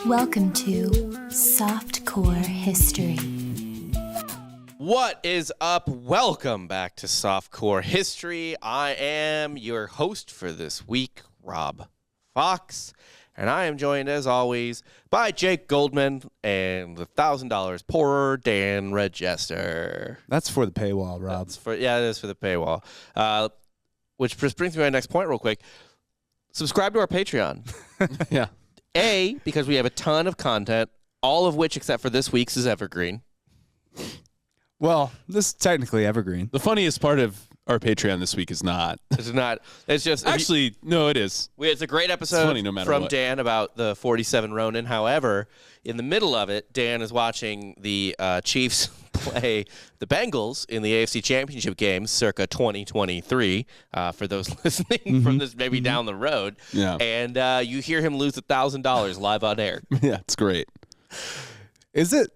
Welcome to Softcore History. What is up? Welcome back to Softcore History. I am your host for this week, Rob Fox, and I am joined, as always, by Jake Goldman and the $1,000 poorer Dan Red Jester. That's for the paywall, Rob. It is for the paywall. Which just brings me to my next point real quick. Subscribe to our Patreon. Yeah. A, because we have a ton of content, all of which, except for this week's, is evergreen. Well, this is technically evergreen. The funniest part of our Patreon this week is not. It's not. It's just Actually, no, it is. It's a great episode funny no matter from what. Dan about the 47 Ronin. However, in the middle of it, Dan is watching the Chiefs play the Bengals in the AFC Championship game circa 2023, for those listening from this maybe down the road. Yeah. And you hear him lose $1,000 live on air. Yeah, it's great. Is it?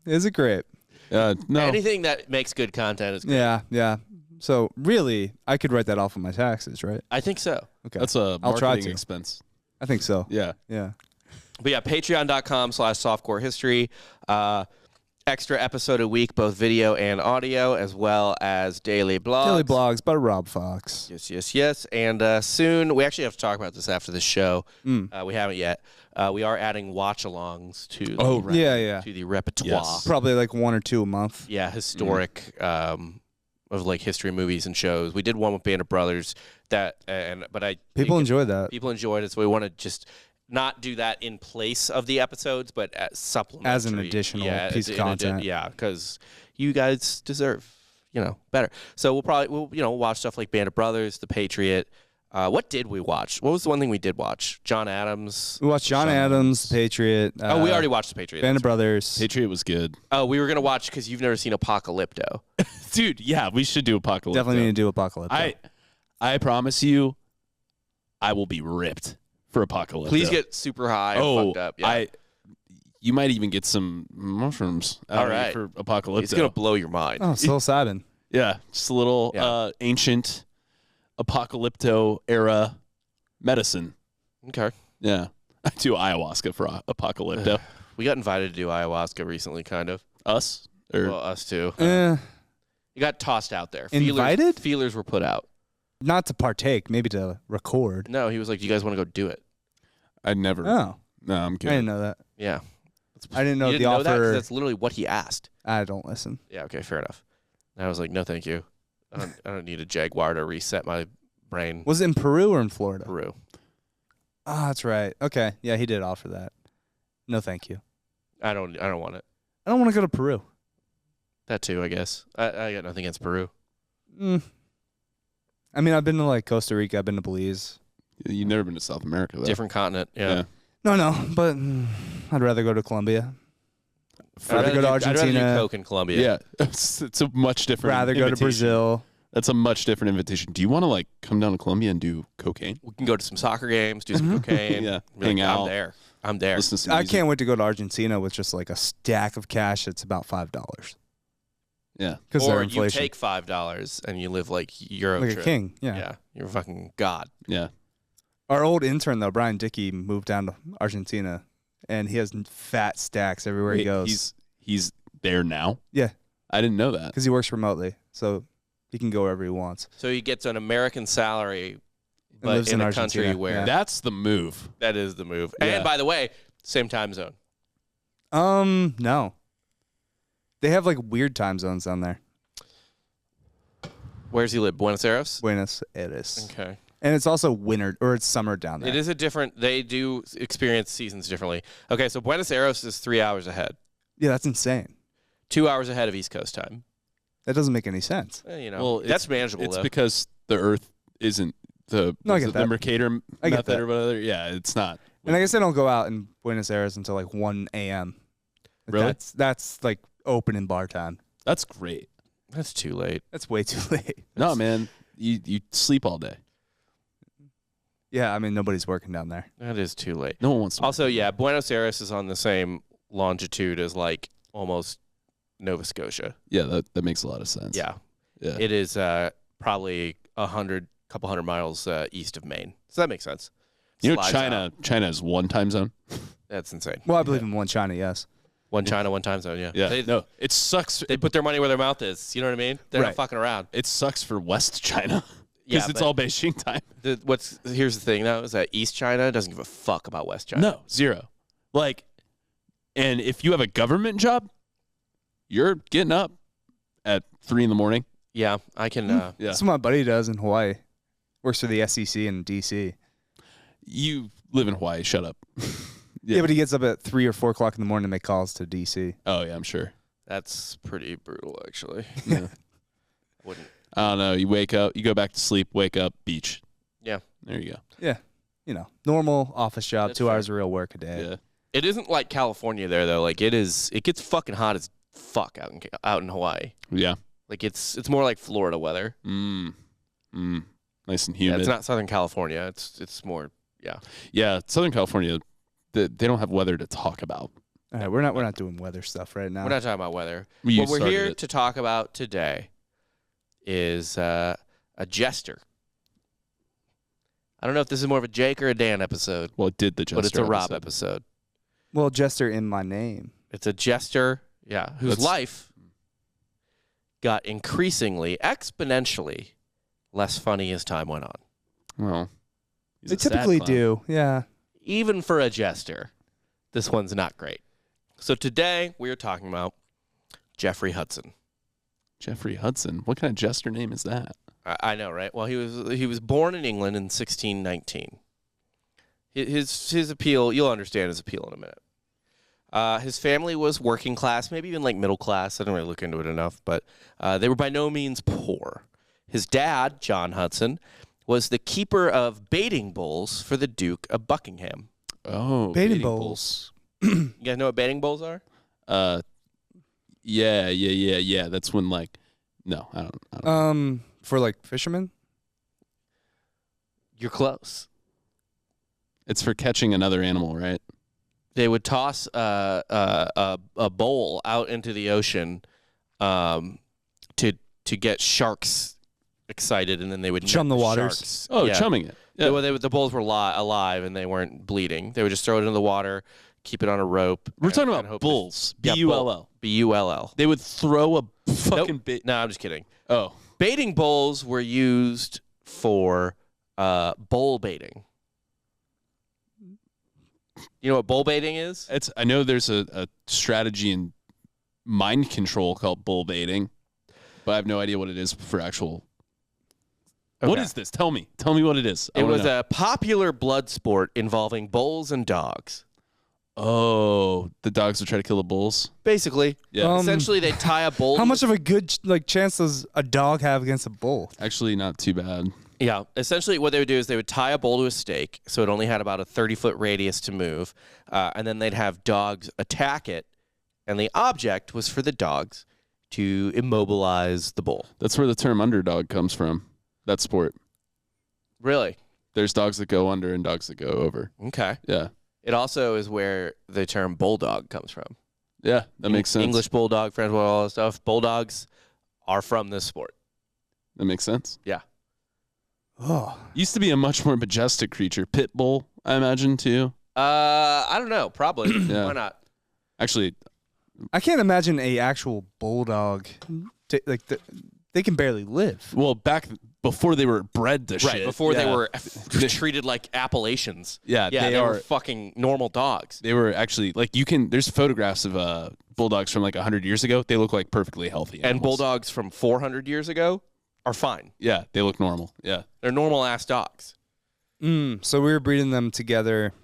Is it great? No. Anything that makes good content is good. Yeah. So really, I could write that off on my taxes, right? I think so. Okay. That's a I'll try marketing to. expense. I think so. Yeah. Yeah. But yeah, patreon.com/softcorehistory. Extra episode a week, both video and audio, as well as daily blogs. Daily blogs by Rob Fox. Yes. And soon, we actually have to talk about this after the show. We haven't yet. We are adding watch-alongs to the, Yeah. to the repertoire. Yes. Probably like 1 or 2 a month. Yeah, historic of like history movies and shows. We did one with Band of Brothers People enjoy that. People enjoyed it, so we want to just not do that in place of the episodes, but as supplementary. As an additional piece of content. Yeah, because you guys deserve, better. So we'll watch stuff like Band of Brothers, The Patriot. What did we watch? What was the one thing we did watch? John Adams. We watched John Adams, Patriot. We already watched The Patriot. Band of Brothers. Patriot was good. Oh, we were going to watch because you've never seen Apocalypto. Dude, yeah, we should do Apocalypse. Definitely need to do Apocalypse. I promise you, I will be ripped for Apocalypse. Please get super high or fucked up. Yeah. You might even get some mushrooms All right. for Apocalypse. It's going to blow your mind. Oh, psilocybin. Yeah, just a little ancient Apocalypto era medicine. Okay. Yeah. I do ayahuasca for Apocalypto. We got invited to do ayahuasca recently, kind of. Us? Or Well, us too. Eh, You got tossed out there. Invited? Feelers were put out. not to partake, maybe to record. No, he was like, "Do you guys want to go do it?" I'd never. Oh, No, I'm I kidding. didn't know that. Yeah. I didn't know You the didn't know that? 'Cause offer. that's literally what he asked. I don't listen. Yeah. Okay. Fair enough. And I was like, "No, thank you. I don't need a Jaguar to reset my brain." Was it in Peru or in Florida? Peru. Oh, that's right. Okay. Yeah, he did offer that. No, thank you. I don't want it. I don't want to go to Peru. That too, I guess. I got nothing against Peru. I mean, I've been to like Costa Rica. I've been to Belize. You've never been to South America, though. Different continent. Yeah. No, but I'd rather go to Colombia. I'd Rather go to I'd rather Argentina. do Coke in Colombia. Yeah. It's a much different Rather go to invitation. Brazil. That's a much different invitation. Do you want to, like, come down to Colombia and do cocaine? We can go to some soccer games, do some cocaine. Yeah. Be like, Hang out. I'm there. Listen to some I music. can't wait to go to Argentina with just like a stack of cash that's about $5. Yeah. Because Or they're you inflation. take $5 and you live like Euro like trip. a king. Yeah. Yeah, you're a fucking god. Yeah. Our old intern though, Brian Dickey, moved down to Argentina, and he has fat stacks everywhere he Wait, goes. He's there now? Yeah, I didn't know that. because he works remotely, so he can go wherever he wants. So he gets an American salary, but lives in in a country Argentina, where yeah. That's the move. that is the move. Yeah. And by the way, same time zone. No. They have like weird time zones down there. Where's he live? Buenos Aires? Buenos Aires. Okay. And it's also winter, or it's summer down there. It is they do experience seasons differently. Okay, so Buenos Aires is 3 hours ahead. Yeah, that's insane. 2 hours ahead of East Coast time. That doesn't make any sense. Well, that's manageable It's though. because the Earth isn't the No, I get that. Mercator I get method that. or whatever. Yeah, it's not. And I guess they don't go out in Buenos Aires until like 1 a.m. Really? That's like open in bar time. That's great. That's too late. That's way too late. No, man. You sleep all day. Yeah, I mean, nobody's working down there. That is too late. No one wants to. Also, yeah, Buenos Aires is on the same longitude as like almost Nova Scotia. Yeah, that makes a lot of sense. Yeah. Yeah. It is probably couple hundred miles east of Maine. Does that make sense? You know, slides out. China is one time zone. That's insane. Well, I believe in one China, yes. One China, one time zone. Yeah. Yeah. No, it sucks. They put their money where their mouth is. You know what I mean? They're not Right. fucking around. It sucks for West China Yeah, because it's but- all Beijing time. Here's the thing though, is that East China doesn't give a fuck about West China. No, zero. Like, and if you have a government job, you're getting up at 3 a.m. Yeah, I can. Yeah. That's what my buddy does in Hawaii. Works for the SEC in D.C. You live in Hawaii. Shut up. Yeah, but he gets up at 3 or 4 o'clock in the morning to make calls to D.C. Oh yeah, I'm sure. That's pretty brutal, actually. Yeah. Wouldn't. I don't know. You wake up, you go back to sleep, wake up, beach. Yeah. There you go. Yeah, normal office job, That's 2 fair. hours of real work a day. Yeah. It isn't like California there though. Like it is. It gets fucking hot as fuck out in Hawaii. Yeah. Like it's more like Florida weather. Nice and Yeah, humid. it's not Southern California. It's more. Yeah. Yeah, Southern California, they don't have weather to talk about. All right, we're not doing weather stuff right now. We're not talking about weather. You What we're started here it. to talk about today is a Jester. I don't know if this is more of a Jake or a Dan episode, Well, it did the Jester but it's a Rob episode. episode. Well, Jester in my name. It's a Jester, whose That's- life got increasingly, exponentially less funny as time went on. Well, he's They a sad typically clown. do, yeah. Even for a Jester, this one's not great. So today we are talking about Jeffrey Hudson. Jeffrey Hudson. What kind of Jester name is that? I know, right? Well, he was born in England in 1619. His appeal, you'll understand his appeal in a minute. His family was working class, maybe even like middle class. I didn't really look into it enough, but they were by no means poor. His dad, John Hudson, was the keeper of baiting bulls for the Duke of Buckingham. Oh, Baiting bowls. You guys know what baiting bulls are? Yeah. That's when no, I don't. For like fishermen? You're close. It's for catching another animal, right? They would toss a bowl out into the ocean to get sharks excited, and then they would Chum net the waters. sharks. Oh, Yeah. chumming it. Yeah. The bulls were alive and they weren't bleeding. They would just throw it into the water, keep it on a rope. We're and- talking and about hope bulls. Yeah, B-U-L-L. B-U-L-L. They would throw a fucking Nope. No, I'm just kidding. Oh. Baiting bulls were used for bull baiting. You know what bull baiting is? I know there's a strategy in mind control called bull baiting, but I have no idea what it is for actual. What Okay. is this? Tell me what it is. It was a popular blood sport involving bulls and dogs. Oh, the dogs would try to kill the bulls. Basically, Yeah. essentially they tie a bull. How much of a good chance does a dog have against a bull? Actually, not too bad. Yeah, essentially what they would do is they would tie a bull to a stake, so it only had about a 30-foot radius to move, and then they'd have dogs attack it, and the object was for the dogs to immobilize the bull. That's where the term underdog comes from. That sport. Really? There's dogs that go under and dogs that go over. Okay. Yeah. It also is where the term bulldog comes from. Yeah, that makes sense. English bulldog, French bulldog, all that stuff. Bulldogs are from this sport. That makes sense. Yeah. Oh, Used to be a much more majestic creature. Pit bull, I imagine, too. I don't know. Probably. Yeah. Why not? Actually, I can't imagine a actual bulldog. They can barely live. well, back before they were bred to Right. shit. Before they yeah. were treated like Appalachians. Yeah, Yeah, they they are. were fucking normal dogs. They were actually there's photographs of bulldogs from 100 years ago. They look like perfectly healthy And animals. bulldogs from 400 years ago are fine. Yeah, they look normal. Yeah. They're normal ass dogs. So we were breeding them together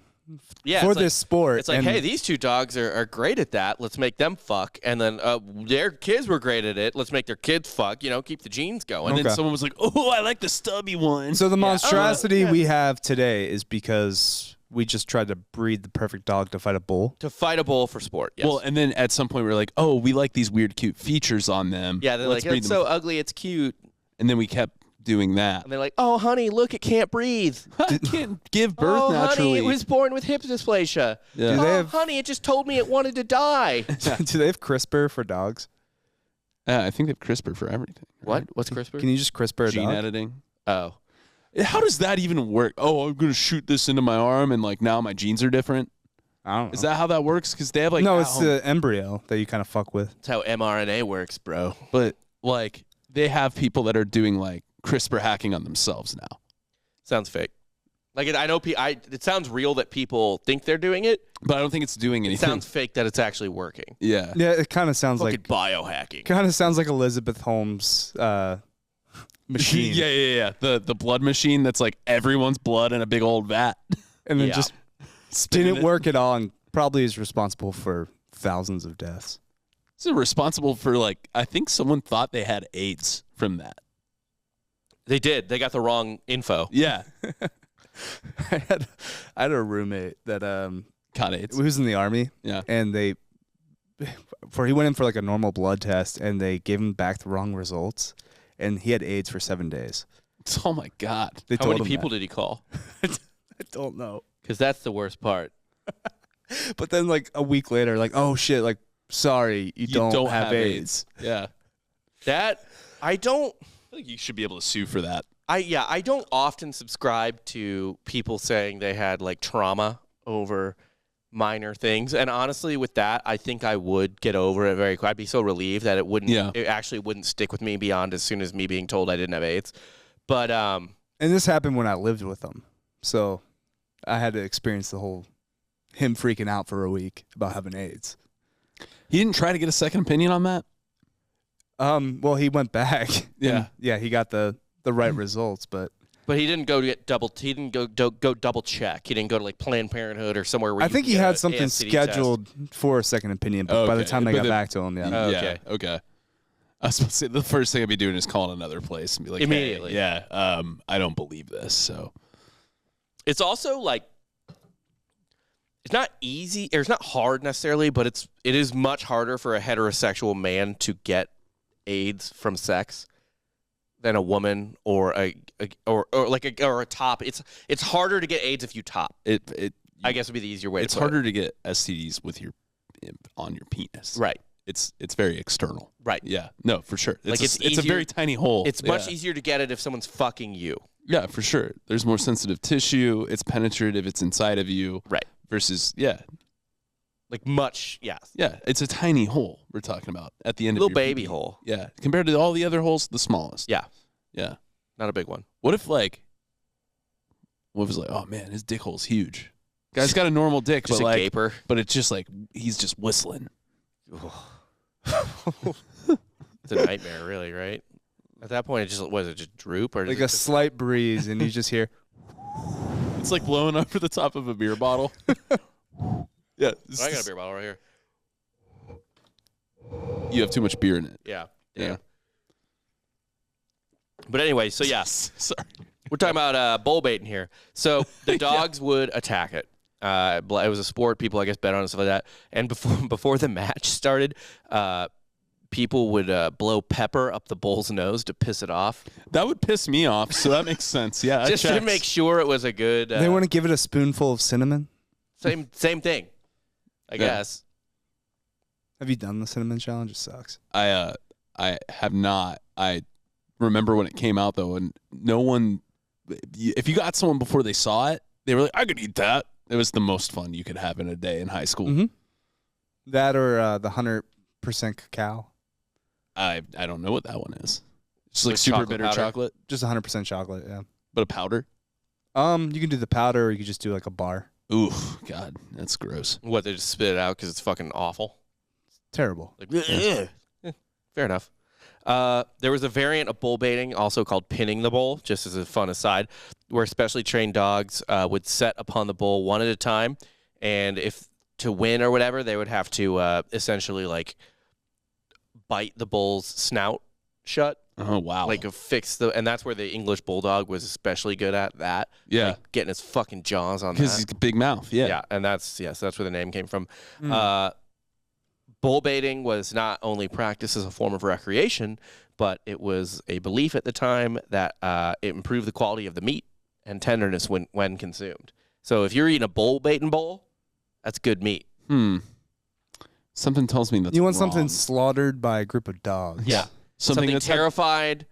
Yeah. for it's this sport. It's like, and hey, these two dogs are great at that. Let's make them fuck. And then their kids were great at it. Let's make their kids fuck. Keep the genes going. And then Okay. someone was like, "Oh, I like the stubby one." So the monstrosity yeah. we have today is because we just tried to breed the perfect dog to fight a bull. To fight a bull for sport. Yes. Well, and then at some point we were like, "Oh, we like these weird, cute features on them." yeah, they're Let's like, breed it's them." so ugly, it's cute. And then we kept doing that. And they're like, oh, honey, look, it can't breathe. I can't give birth oh, naturally. honey, it was born with hip dysplasia. Yeah. Do Oh, they have- honey, it just told me it wanted to die. Do they have CRISPR for dogs? I think they have CRISPR for everything. What? What's CRISPR? Can you just CRISPR a Gene dog? editing. Oh. How does that even work? Oh, I'm gonna shoot this into my arm, and like now my genes are different. I don't know. Is that how that works? Because they have like no, it's the embryo that you kind of fuck with. That's how mRNA works, bro. but like they have people that are doing like CRISPR hacking on themselves now. Sounds fake. Like I know, it sounds real that people think they're doing it, But I don't think it's doing It anything. sounds fake that it's actually working. Yeah. Yeah, it kind of sounds Fucking like biohacking. Elizabeth Holmes' machine. Yeah. The blood machine that's like everyone's blood in a big old vat. And then Yeah. just Spinning didn't it. work at all, and probably is responsible for thousands of deaths. So responsible for like I think someone thought they had AIDS from that. They did. They got the wrong info. Yeah. I had a roommate that Got AIDS. he was in the army, Yeah. and he went in for like a normal blood test, and they gave him back the wrong results, and he had AIDS for 7 days. Oh my God. They How told many him people that. did he call? I don't know. Because that's the worst part. But then like a week later, like, oh shit, like sorry, you don't have AIDS. Yeah. That I don't. I feel like you should be able to sue for that. I don't often subscribe to people saying they had like trauma over minor things. And honestly, with that, I think I would get over it very quick. I'd be so relieved that it actually wouldn't stick with me beyond as soon as me being told I didn't have AIDS. But And this happened when I lived with him, so I had to experience the whole him freaking out for a week about having AIDS. He didn't try to get a second opinion on that? Well, he went back. Yeah. and, yeah, he got the right results, but he didn't go to get he didn't go double check. He didn't go to like Planned Parenthood or somewhere where I you think can he get had a something STD scheduled for a second opinion, but by the Okay. time they But got the- back to him, yeah. Okay. Yeah. Okay. I was supposed to say the first thing I'd be doing is calling another place and be like, Immediately. hey, yeah, I don't believe this. So It's also like it's not easy or it's not hard necessarily, but it is much harder for a heterosexual man to get AIDS from sex than a woman or a top. It's harder to get AIDS if you top. I guess would be the easier way. it's to put harder to get STDs with your on your penis. Right. It's very external. Right. Yeah. No, for sure. Like, It's it's a easier- very tiny hole. It's much Yeah. easier to get it if someone's fucking you. Yeah, for sure. There's more sensitive tissue. It's penetrative. It's inside of you. Right. Versus, Like much, yes. yeah. It's a tiny hole we're talking about at the end Little of your baby pee-pee. hole. Yeah. Compared to all the other holes, the smallest. Yeah. Yeah. Not a big one. What if oh man, his dick hole's huge. Guy's got a normal dick, Just but a like, gaper. but it's just like he's just whistling. It's a nightmare, really, right? At that point, it just droop or Like does a it just- slight breeze, and you just hear, It's like blowing over the top of a beer bottle. Yeah. I got a beer bottle right here. You have too much beer in it. Yeah. Yeah. But anyway, so yeah, Sorry. we're talking about bull baiting here. So the dogs would attack it. It was a sport. People, I guess, bet on it and stuff like that. And before the match started, people would blow pepper up the bull's nose to piss it off, That would piss me off, so that makes sense. Yeah. that just to checks. make sure it was a good. they want to give it a spoonful of cinnamon. same thing, I guess. Have you done the cinnamon challenge? It sucks. I have not. I remember when it came out though, and no one. If you got someone before they saw it, they were like, "I could eat that." It was the most fun you could have in a day in high school. Mhm. That or the 100% cacao. I don't know what that one is. It's like Like super chocolate bitter powder? chocolate, Just 100% chocolate, yeah. but a powder. You can do the powder, or you can just do like a bar. Ooh, God, that's gross. What, they just spit it out because it's fucking awful? Terrible. Like, "Ugh." Fair enough. There was a variant of bull baiting also called pinning the bull, just as a fun aside, where specially trained dogs would set upon the bull one at a time, and if to win or whatever, they would have to essentially like bite the bull's snout shut, Oh wow. and that's where the English bulldog was especially good at that. Yeah. Like, getting his fucking jaws on because that. he's got a big mouth. Yeah. Yeah, and so that's where the name came from. Bull baiting was not only practiced as a form of recreation, but it was a belief at the time that it improved the quality of the meat and tenderness when consumed. So if you're eating a bull baiting bowl, that's good meat. Something tells me that's You want wrong. something slaughtered by a group of dogs. Yeah. Something that's terrified,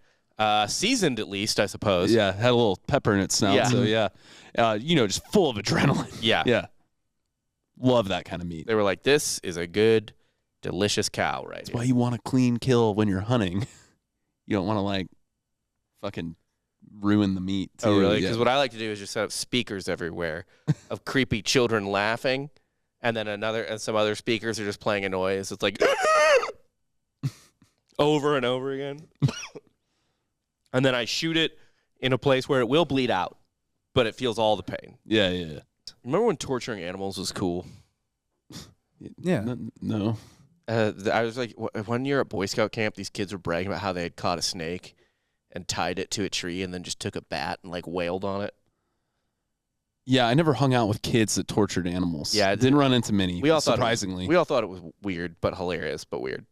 Seasoned at least, I suppose. Yeah, had a little pepper in its snout. Yeah. So just full of adrenaline. Yeah. Yeah. Love that kind of meat. They were like, this is a good, delicious cow right That's here. why you want a clean kill when you're hunting. You don't want to like fucking ruin the meat. Too. Oh, really? Yeah. Because what I like to do is just set up speakers everywhere of creepy children laughing, and then some other speakers are just playing a noise. It's like over and over again. And then I shoot it in a place where it will bleed out, but it feels all the pain. Yeah. Remember when torturing animals was cool? Yeah. No. I was like, one year at Boy Scout camp, these kids were bragging about how they had caught a snake and tied it to a tree and then just took a bat and like wailed on it. Yeah, I never hung out with kids that tortured animals. Yeah, didn't run into many. Surprisingly, we all thought it was weird, but hilarious, but weird.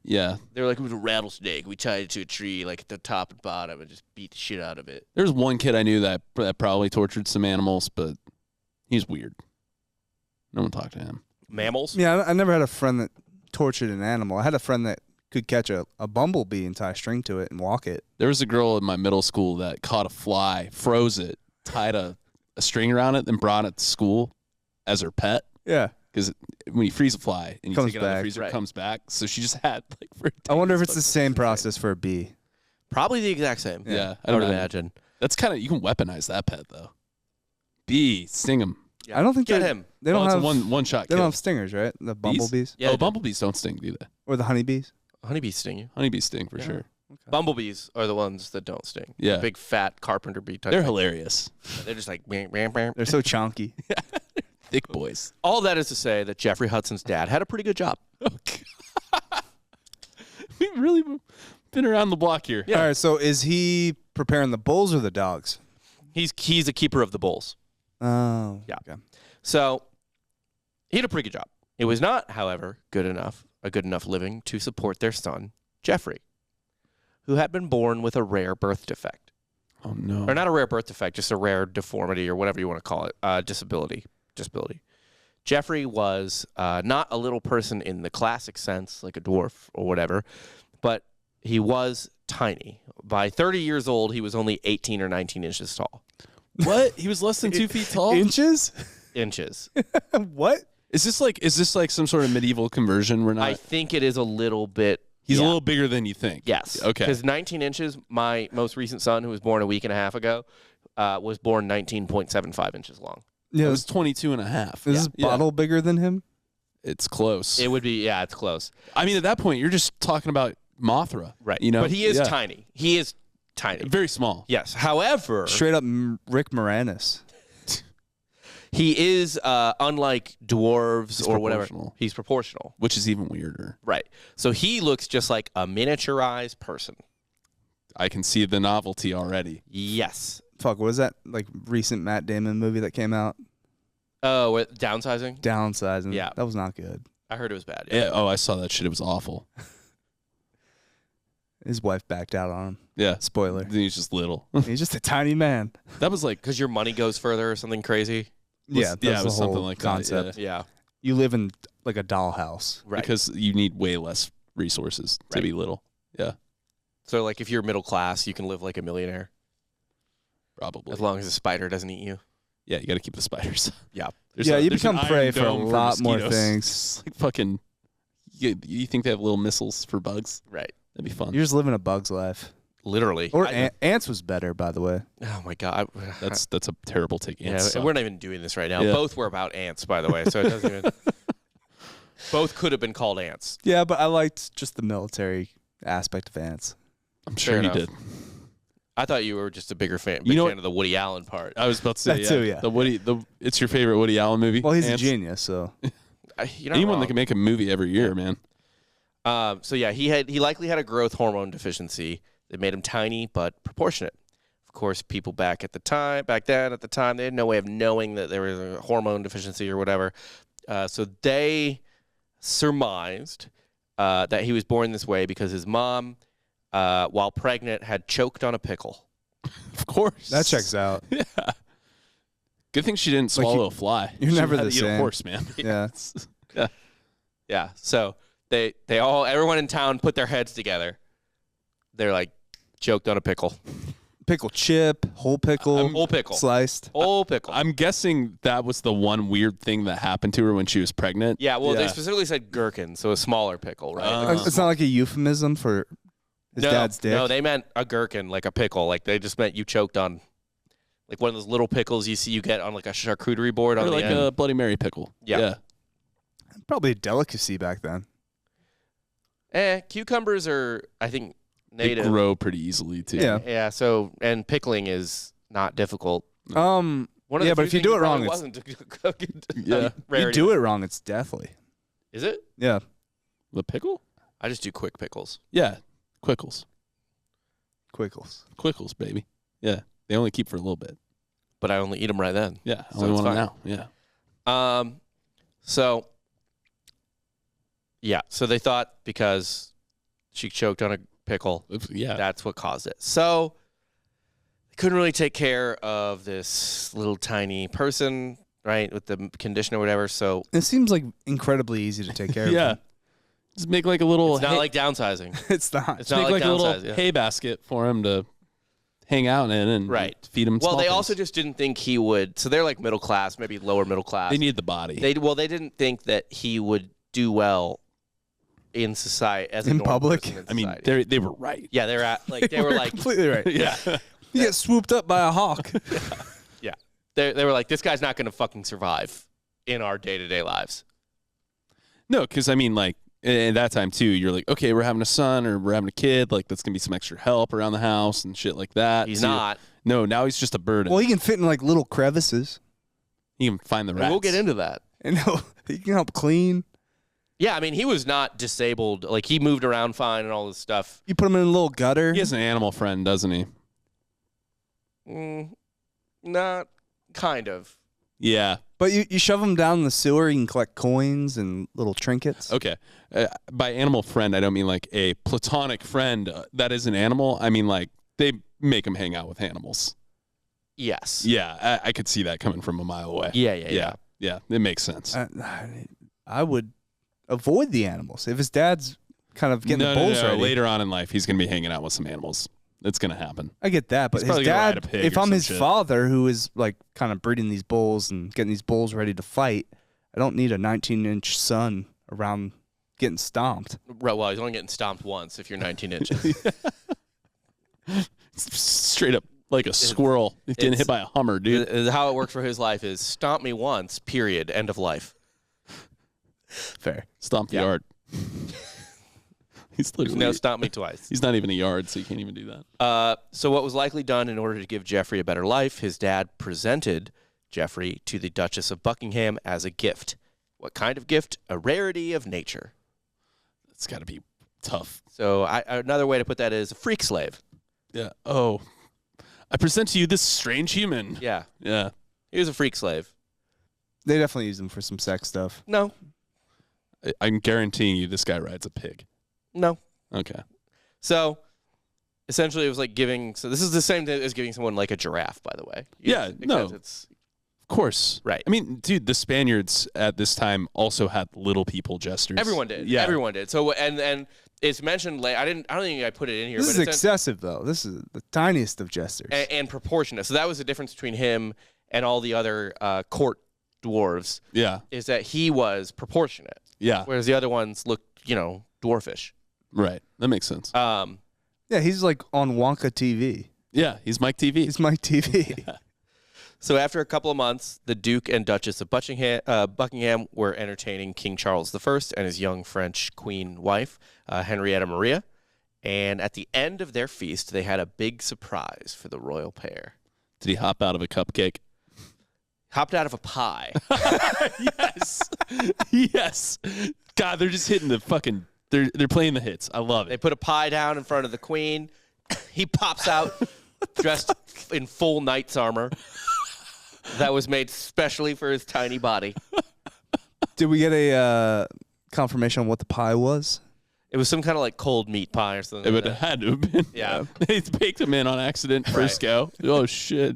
Yeah, they were like, it was a rattlesnake. We tied it to a tree, like at the top and bottom, and just beat the shit out of it. There's one kid I knew that probably tortured some animals, but he's weird. No one talked to him. Mammals? Yeah, I never had a friend that tortured an animal. I had a friend that could catch a bumblebee and tie a string to it and walk it. There was a girl in my middle school that caught a fly, froze it, tied a string around it, then brought it to school as her pet. Yeah. Because when you freeze a fly and you Comes take it out of the back. freezer, Right. it comes back. So she just had for I wonder if days, it's the same process for a bee. Probably the exact same. Yeah, I would imagine. That's kind of, you can weaponize that pet though. Bee, sting him. I don't think Get they- him. They don't it's have a one shot They kill. don't have stingers, right? The bumblebees Yeah, oh, bumblebees don't sting, do they? or the honeybees. Honeybees sting you. Honeybees sting for Yeah. sure. Bumblebees are the ones that don't sting. Yeah. The big fat carpenter bee type. They're thing. hilarious. They're just like, bam, bam, bam. They're so chunky. Thick boys. All that is to say that Jeffrey Hudson's dad had a pretty good job. We've really been around the block here. Yeah. All right, so is he preparing the bulls or the dogs? He's a keeper of the bulls. Oh, Yeah. Okay. So he had a pretty good job. It was not, however, a good enough living to support their son, Jeffrey, who had been born with a rare birth defect. Oh no. Or not a rare birth defect, just a rare deformity or whatever you want to call it, disability. Jeffrey was not a little person in the classic sense, like a dwarf or whatever, but he was tiny. By 30 years old, he was only 18 or 19 inches tall. What? He was less than 2 feet tall? Inches? Inches. What? Is this like some sort of medieval conversion? We're not. I think it is a little bit. He's yeah. a little bigger than you think. Yes. Okay. Because 19 inches, my most recent son, who was born a week and a half ago, was born 19.75 inches long. It Yeah, was 22 and a half. is this bottle bigger than him? It's close. It would be, yeah, it's close. I mean, at that point, you're just talking about Mothra. Right. You know? But he is Yeah. tiny. He is tiny. Very small. Yes. However, Straight up Rick Moranis. he is, unlike dwarves He's or whatever, proportional. he's proportional. Which is even weirder. Right. So he looks just like a miniaturized person. I can see the novelty already. Yes. Fuck, what was that like recent Matt Damon movie that came out? Oh, downsizing? Downsizing. Yeah. That was not good. I heard it was bad. Yeah. Oh, I saw that shit. It was awful. His wife backed out on him. Yeah. Spoiler. He's just little. He's just a tiny man. That was like, Because your money goes further or something crazy. Yeah, yeah, that's it was the whole something like concept. that. Yeah. You live in like a dollhouse. Right. Because you need way less resources to Right. be little. Yeah. So, like, if you're middle class, you can live like a millionaire Probably. as long as a spider doesn't eat you. Yeah, you got to keep the spiders. Yeah. Yeah, you there's an become prey iron for a dome lot more mosquitoes. things. It's like fucking. You think they have little missiles for bugs? Right. That'd be fun. You're just living a bug's life. Literally. Or ants was better, by the way. Oh, my God. That's a terrible take. yeah, Ants suck. we're not even doing this right now. Yeah. Both were about ants, by the way. So it doesn't even. Both could have been called ants. Yeah, but I liked just the military aspect of ants. I'm sure Fair you enough. did. I thought you were just a big fan know of the Woody Allen part. I was about to say That too, yeah. It's your favorite Woody Allen movie. Well, he's Ants? a genius, so You're not Anyone wrong. that can make a movie every year, man. So yeah, he likely had a growth hormone deficiency that made him tiny but proportionate. Of course, people back then, they had no way of knowing that there was a hormone deficiency or whatever. So they surmised that he was born this way because his mom, while pregnant, had choked on a pickle. Of course. that checks out. Yeah. Good thing she didn't Like, swallow a fly. you're She never had the to eat a same. horse, man. Yeah. Yeah. So everyone in town put their heads together. They're like, choked on a pickle. Pickle chip, whole pickle, Whole pickle. sliced. Whole pickle. I'm guessing that was the one weird thing that happened to her when she was pregnant. Yeah, well, they Yeah. specifically said gherkin, so a smaller pickle, right? It's not like a euphemism for his dad's dick. No, they meant a gherkin, like a pickle. Like they just meant you choked on, like one of those little pickles you get on like a charcuterie board on Or the like end. a Bloody Mary pickle. Yeah. Probably a delicacy back then. Cucumbers are, I think, They native. grow pretty easily too. Yeah. Yeah, so, and pickling is not difficult. One One of yeah, the but few if you things do it probably wrong, it's, wasn't to cook it. Yeah. you do it wrong, it's deathly. Is it? Yeah. The pickle? I just do quick pickles. Yeah. Quickles. Quickles. Baby. Yeah. They only keep for a little bit. But I only eat them right then. Yeah. So Only it's want them fine. now. Yeah. So, yeah. So they thought because she choked on a pickle, Yeah. that's what caused it. So they couldn't really take care of this little tiny person, right, with the condition or whatever. So It seems like incredibly easy to take care of. Yeah. Just make like a little it's not like downsizing. It's not. It's make not like a little downsize, yeah. hay basket for him to hang out in and Right. feed him. Well, small they things. also just didn't think he would. So they're like middle class, maybe lower middle class. they need the body. They didn't think that he would do well in society as a In normal public? person in I mean, society. they were right. Yeah, they were like completely right. Yeah. You get swooped up by a hawk. yeah. They were like, this guy's not going to fucking survive in our day-to-day lives. No, because I mean, like at that time too, you're like, okay, we're having a son or we're having a kid. Like that's gonna be some extra help around the house and shit like that. He's too. not. No, now he's just a burden. Well, he can fit in like little crevices. He can find the And rats. we'll get into that. And he can help clean. Yeah, I mean, he was not disabled. Like, he moved around fine and all this stuff. You put him in a little gutter. He has an animal friend, doesn't he? Not kind of. Yeah. But you shove him down the sewer, you can collect coins and little trinkets. Okay. By animal friend, I don't mean like a platonic friend that is an animal. I mean like they make him hang out with animals. Yes. Yeah, I could see that coming from a mile away. Yeah. Yeah, it makes sense. I would avoid the animals. If his dad's kind of getting the bulls ready. Later on in life, he's going to be hanging out with some animals. It's going to happen. I get that, but He's his probably gonna ride dad, a pig if or I'm some his shit. father who is like kind of breeding these bulls and getting these bulls ready to fight, I don't need a 19-inch son around getting stomped. Right, well, he's only getting stomped once if you're 19 inches. Straight up like a squirrel. He's getting hit by a Hummer, dude. How it works for his life is stomp me once, period, end of life. Fair. Stomp the yard. He's literally No, stomp me twice. He's not even a yard, so you can't even do that. So what was likely done in order to give Geoffrey a better life, his dad presented Geoffrey to the Duchess of Buckingham as a gift. What kind of gift? A rarity of nature. It's got to be tough. So another way to put that is a freak slave. Yeah. Oh, I present to you this strange human. Yeah. Yeah. He was a freak slave. They definitely use them for some sex stuff. No. I'm guaranteeing you this guy rides a pig. No. Okay. So essentially it was like giving, so this is the same thing as giving someone like a giraffe, by the way. Yeah, Because no. it's Of course. Right. I mean, dude, the Spaniards at this time also had little people jesters. everyone did. Yeah. Everyone did. So and it's mentioned late. I don't think I put it in here, This but is it's excessive, though. This is the tiniest of jesters. and proportionate. So that was the difference between him and all the other court dwarves, Yeah. is that he was proportionate, Yeah. whereas the other ones looked, dwarfish. Right. That makes sense. Yeah, he's like on Wonka TV. Yeah. He's Mike TV. He's Mike TV. So after a couple of months, the Duke and Duchess of Buckingham were entertaining King Charles I and his young French queen wife, Henrietta Maria. And at the end of their feast, they had a big surprise for the royal pair. Did he hop out of a cupcake? Hopped out of a pie. Yes. Yes. God, they're just hitting the fucking. They're playing the hits. I love They it. put a pie down in front of the queen. He pops out dressed in full knight's armor that was made specially for his tiny body. Did we get a confirmation on what the pie was? It was some kind of like cold meat pie or something. It would like have that. had to have been. Yeah. They baked him in on accident. Frisco. Oh, shit.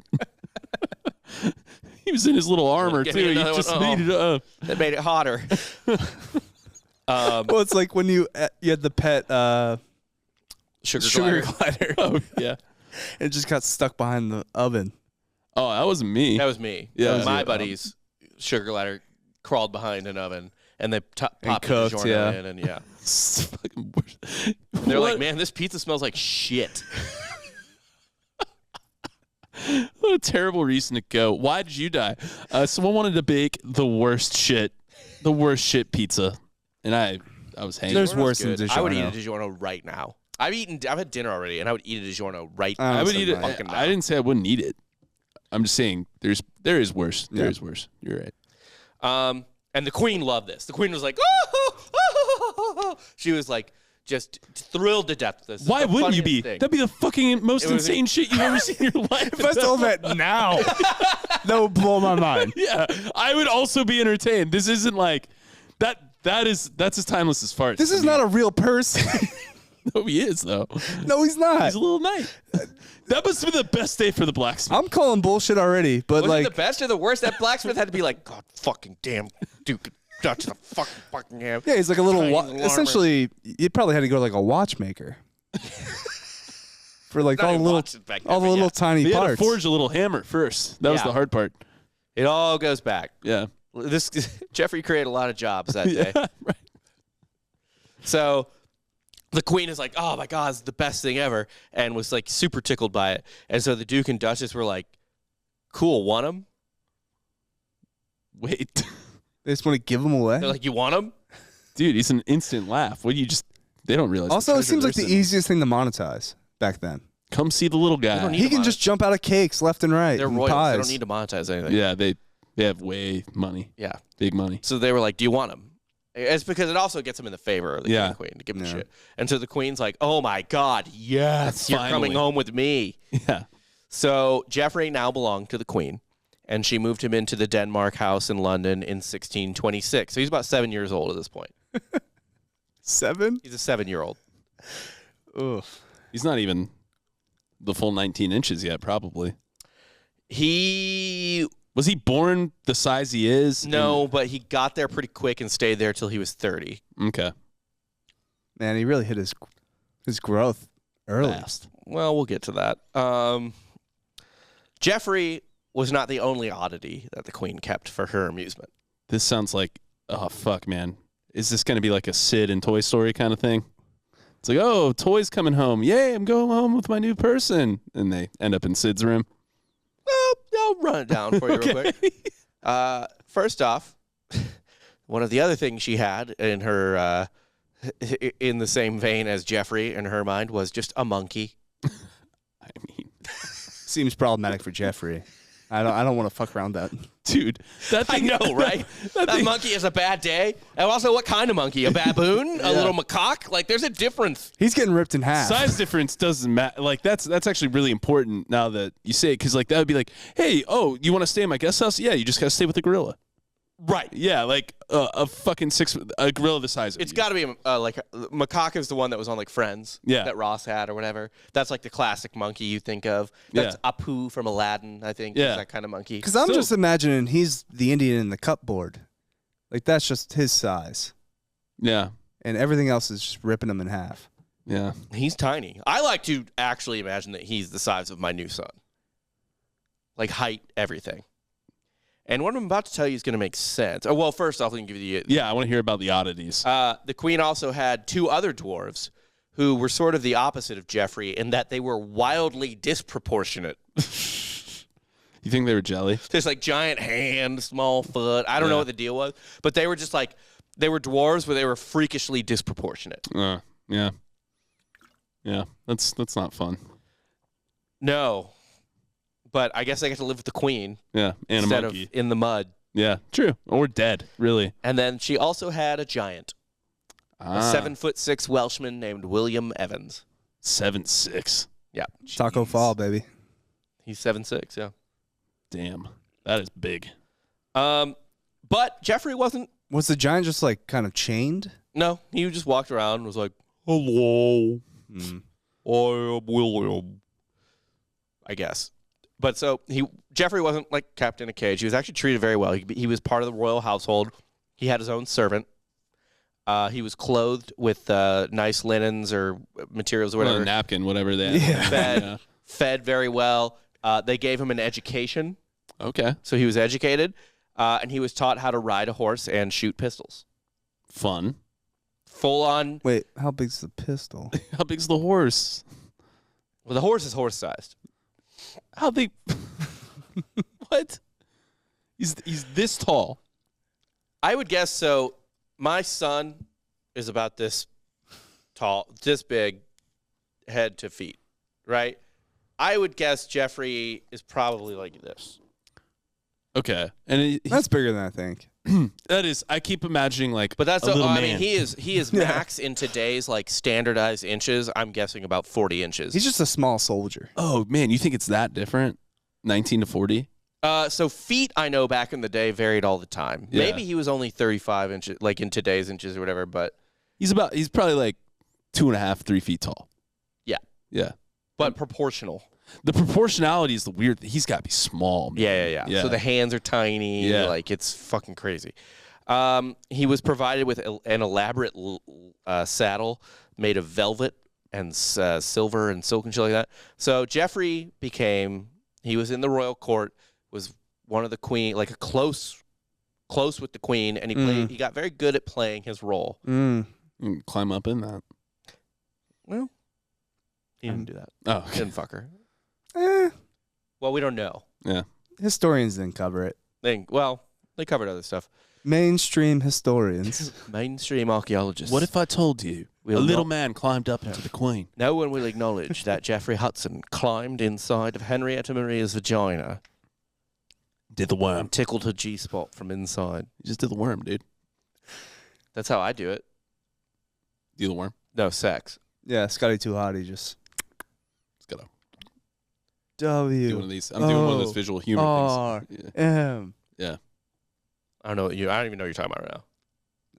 He was in his little armor, Give me too. He another just one. Oh. needed That made it hotter. Well, it's like when you had the pet sugar glider. Oh, yeah. It just got stuck behind the oven. Oh, that wasn't me. That was me. Yeah, So that was my you. buddy's sugar glider crawled behind an oven, and they popped cooked, the DiGiorno yeah. in, and yeah. It's fucking worse. They're What? like, man, this pizza smells like shit. What a terrible reason to go. Why did you die? Someone wanted to bake the worst shit pizza, and I was hanging. There's DiGiorno's worse than good. I would eat a DiGiorno. DiGiorno right now. I've had dinner already, and I would eat a DiGiorno right I now. I would eat it. Fucking I didn't say I wouldn't eat it. I'm just saying there is worse. There Yeah. is worse. You're right. And the queen loved this. The queen was like, oh. She was like, just thrilled to death with this. Why It's the wouldn't you funniest be? thing. That'd be the fucking most It was- insane shit you've ever seen in your life. If I told that now, that would blow my mind. Yeah, I would also be entertained. This isn't like that. That's as timeless as farts. This is not a real person. No, he is though. No, he's not. He's a little knight. That must have been the best day for the blacksmith. I'm calling bullshit already, but Was like, it the best or the worst? That blacksmith had to be like, God fucking damn, Duke, Dutch the fucking ham. yeah, he's like a little. Chinese alarmer. Essentially, you probably had to go to like a watchmaker for like Not all the even little, watches back then, all the but little yeah. tiny He had to parts. forge a little hammer first. That was Yeah. the hard part. It all goes back. Yeah. This Jeffrey created a lot of jobs that day. Yeah, right. So the queen is like, oh my God, it's the best thing ever, and was like super tickled by it. And so the Duke and Duchess were like, cool, want him? Wait, They just want to give them away. They're like, you want him? dude, he's an instant laugh. What do you just? They don't realize. Also, the it seems like treasure the they're easiest thing to monetize back then. sitting. Come see the little guy. don't need- He can to just jump out of cakes left and right. They're and royals. pies. They don't need to monetize anything. Yeah, they have way money, Yeah. big money. So they were like, do you want him? It's because it also gets him in the favor of the king Yeah. and queen to give him Yeah. shit. And so the queen's like, oh my God, yes, you're Finally. coming home with me. Yeah. So Geoffrey now belonged to the queen, and she moved him into the Denmark house in London in 1626. So he's about 7 years old at this point. 7. He's a 7-year-old. Ugh. He's not even the full 19 inches yet, probably. He Was he born the size he is? no, but he got there pretty quick and stayed there till he was 30. Okay. Man, he really hit his growth early. Fast. Well, we'll get to that. Geoffrey was not the only oddity that the queen kept for her amusement. This sounds like, oh, fuck, man. Is this going to be like a Sid and Toy Story kind of thing? It's like, oh, Toy's coming home. Yay, I'm going home with my new person. And they end up in Sid's room. I'll run it down for you real quick. First off, one of the other things she had in her, in the same vein as Geoffrey in her mind, was just a monkey. I mean, Seems problematic for Jeffrey. I don't want to fuck around that. dude, that I thing. know, right? that thing- monkey is a bad day. And also, what kind of monkey? A baboon? A little macaque? Like, there's a difference. He's getting ripped in half. Size difference doesn't matter. Like that's actually really important now that you say it, because like that would be like, hey, oh, you want to stay in my guest house? Yeah, you just gotta stay with the gorilla. Right. Yeah, like a fucking a gorilla the size of It's you. got to be like macaque is the one that was on like Friends. Yeah. That Ross had or whatever. That's like the classic monkey you think of. That's Apu from Aladdin, I think. Yeah. Is that kind of monkey. Because I'm So- just imagining he's the Indian in the cupboard. Like, that's just his size. Yeah, And everything else is just ripping him in half. yeah. He's tiny. I like to actually imagine that he's the size of my new son. Like height, everything. And what I'm about to tell you is going to make sense. Oh, well, first off, let me give you the. Yeah, I want to hear about the oddities. The queen also had two other dwarves who were sort of the opposite of Geoffrey in that they were wildly disproportionate. You think they were jelly? There's like giant hand, small foot. I don't know what the deal was, but they were just like they were dwarves, but they were freakishly disproportionate. Yeah. Yeah, that's not fun. No, but I guess I get to live with the queen Yeah, and instead a monkey. of in the mud. Yeah, true. Or dead, really. And then she also had a giant, a 7'6" Welshman named William Evans. 7'6". Yeah, Taco Jeez. Fall, baby. he's 7'6". Yeah. Damn, that is big. But Geoffrey wasn't. Was the giant just like kind of chained? No, he just walked around and was like, "Hello, Hmm. I am William." I guess. But so Geoffrey wasn't like kept in a cage. He was actually treated very well. He was part of the royal household. He had his own servant. He was clothed with nice linens or materials or Well, whatever. a napkin, whatever they had. Fed, fed very well. They gave him an education, Okay. so he was educated, and he was taught how to ride a horse and shoot pistols. Fun. Full on. Wait, how big's the pistol? How big's the horse? Well, the horse is horse-sized. How big? What? He's this tall. I would guess so. My son is about this tall, this big, head to feet, right? I would guess Jeffrey is probably like this. Okay, and That's bigger than I think. that is. I keep imagining like, But that's a little I man. mean, he is Yeah. max in today's like standardized inches. I'm guessing about 40 inches. He's just a small soldier. Oh man, you think it's that different? 19 to 40. So feet, I know back in the day varied all the time. Yeah. Maybe he was only 35 inches, like in today's inches or whatever. But He's probably like 2.5, 3 feet tall. Yeah. Yeah. proportional. The proportionality is the weird. He's got to be small. Man. Yeah. So the hands are tiny. Yeah. Like it's fucking crazy. He was provided with an elaborate saddle made of velvet and silver and silk and shit like that. So Jeffrey he was in the royal court, was one of the queen, like a close with the queen, and he got very good at playing his role. Mm. You can climb up in that. Well, he didn't do that. Oh, He didn't fuck her. Eh, Well, we don't know. yeah. historians didn't cover it. They covered other stuff. Mainstream historians. Mainstream archaeologists. What if I told you We'll a little not- man climbed up into the queen? No one will acknowledge that Jeffrey Hudson climbed inside of Henrietta Maria's vagina Did the worm? and tickled her G-spot from inside. You just did the worm, dude. That's how I do it. Do the worm. No sex. Yeah, Scotty Too Hottie just It's gotta W do one of these. I'm doing one of those visual humor R things. M. I don't know. I don't even know what you're talking about right now.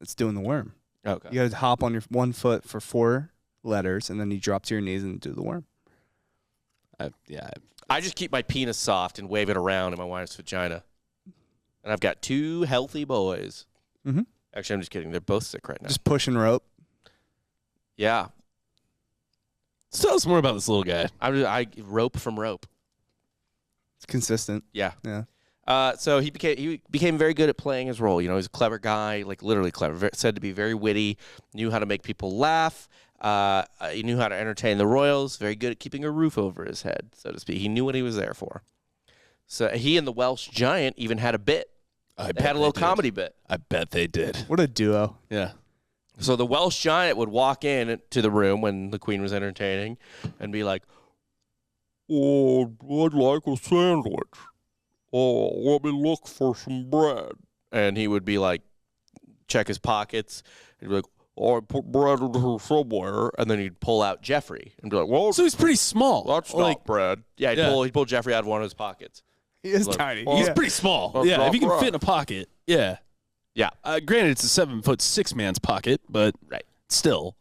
It's doing the worm. Okay. You gotta hop on your one foot for 4 letters, and then you drop to your knees and do the worm. I just keep my penis soft and wave it around in my wife's vagina. And I've got 2 healthy boys. Mhm. Actually, I'm just kidding. They're both sick right now. Just pushing rope. Yeah. Tell us more about this little guy. I rope from rope. It's consistent. Yeah. Yeah. So he became very good at playing his role. You know, he's a clever guy, like literally clever. Said to be very witty, knew how to make people laugh. He knew how to entertain the royals. Very good at keeping a roof over his head, so to speak. He knew what he was there for. So he and the Welsh giant even had a bit. They had a little comedy bit. I bet they did. What a duo. Yeah. So the Welsh giant would walk in to the room when the queen was entertaining and be like, "Oh, I'd like a sandwich. Oh, let me look for some bread." And he would be like, check his pockets. He'd be like, "Oh, I put bread in here somewhere." And then he'd pull out Jeffrey and be like, "Well, So he's pretty small. that's like, not bread." Yeah, he'd pull Jeffrey out of one of his pockets. He is Look, tiny. well, He's Yeah. pretty small. That's yeah, not if you can right. fit in a pocket. Yeah. Yeah. Granted, it's a 7'6" man's pocket, but Right. still.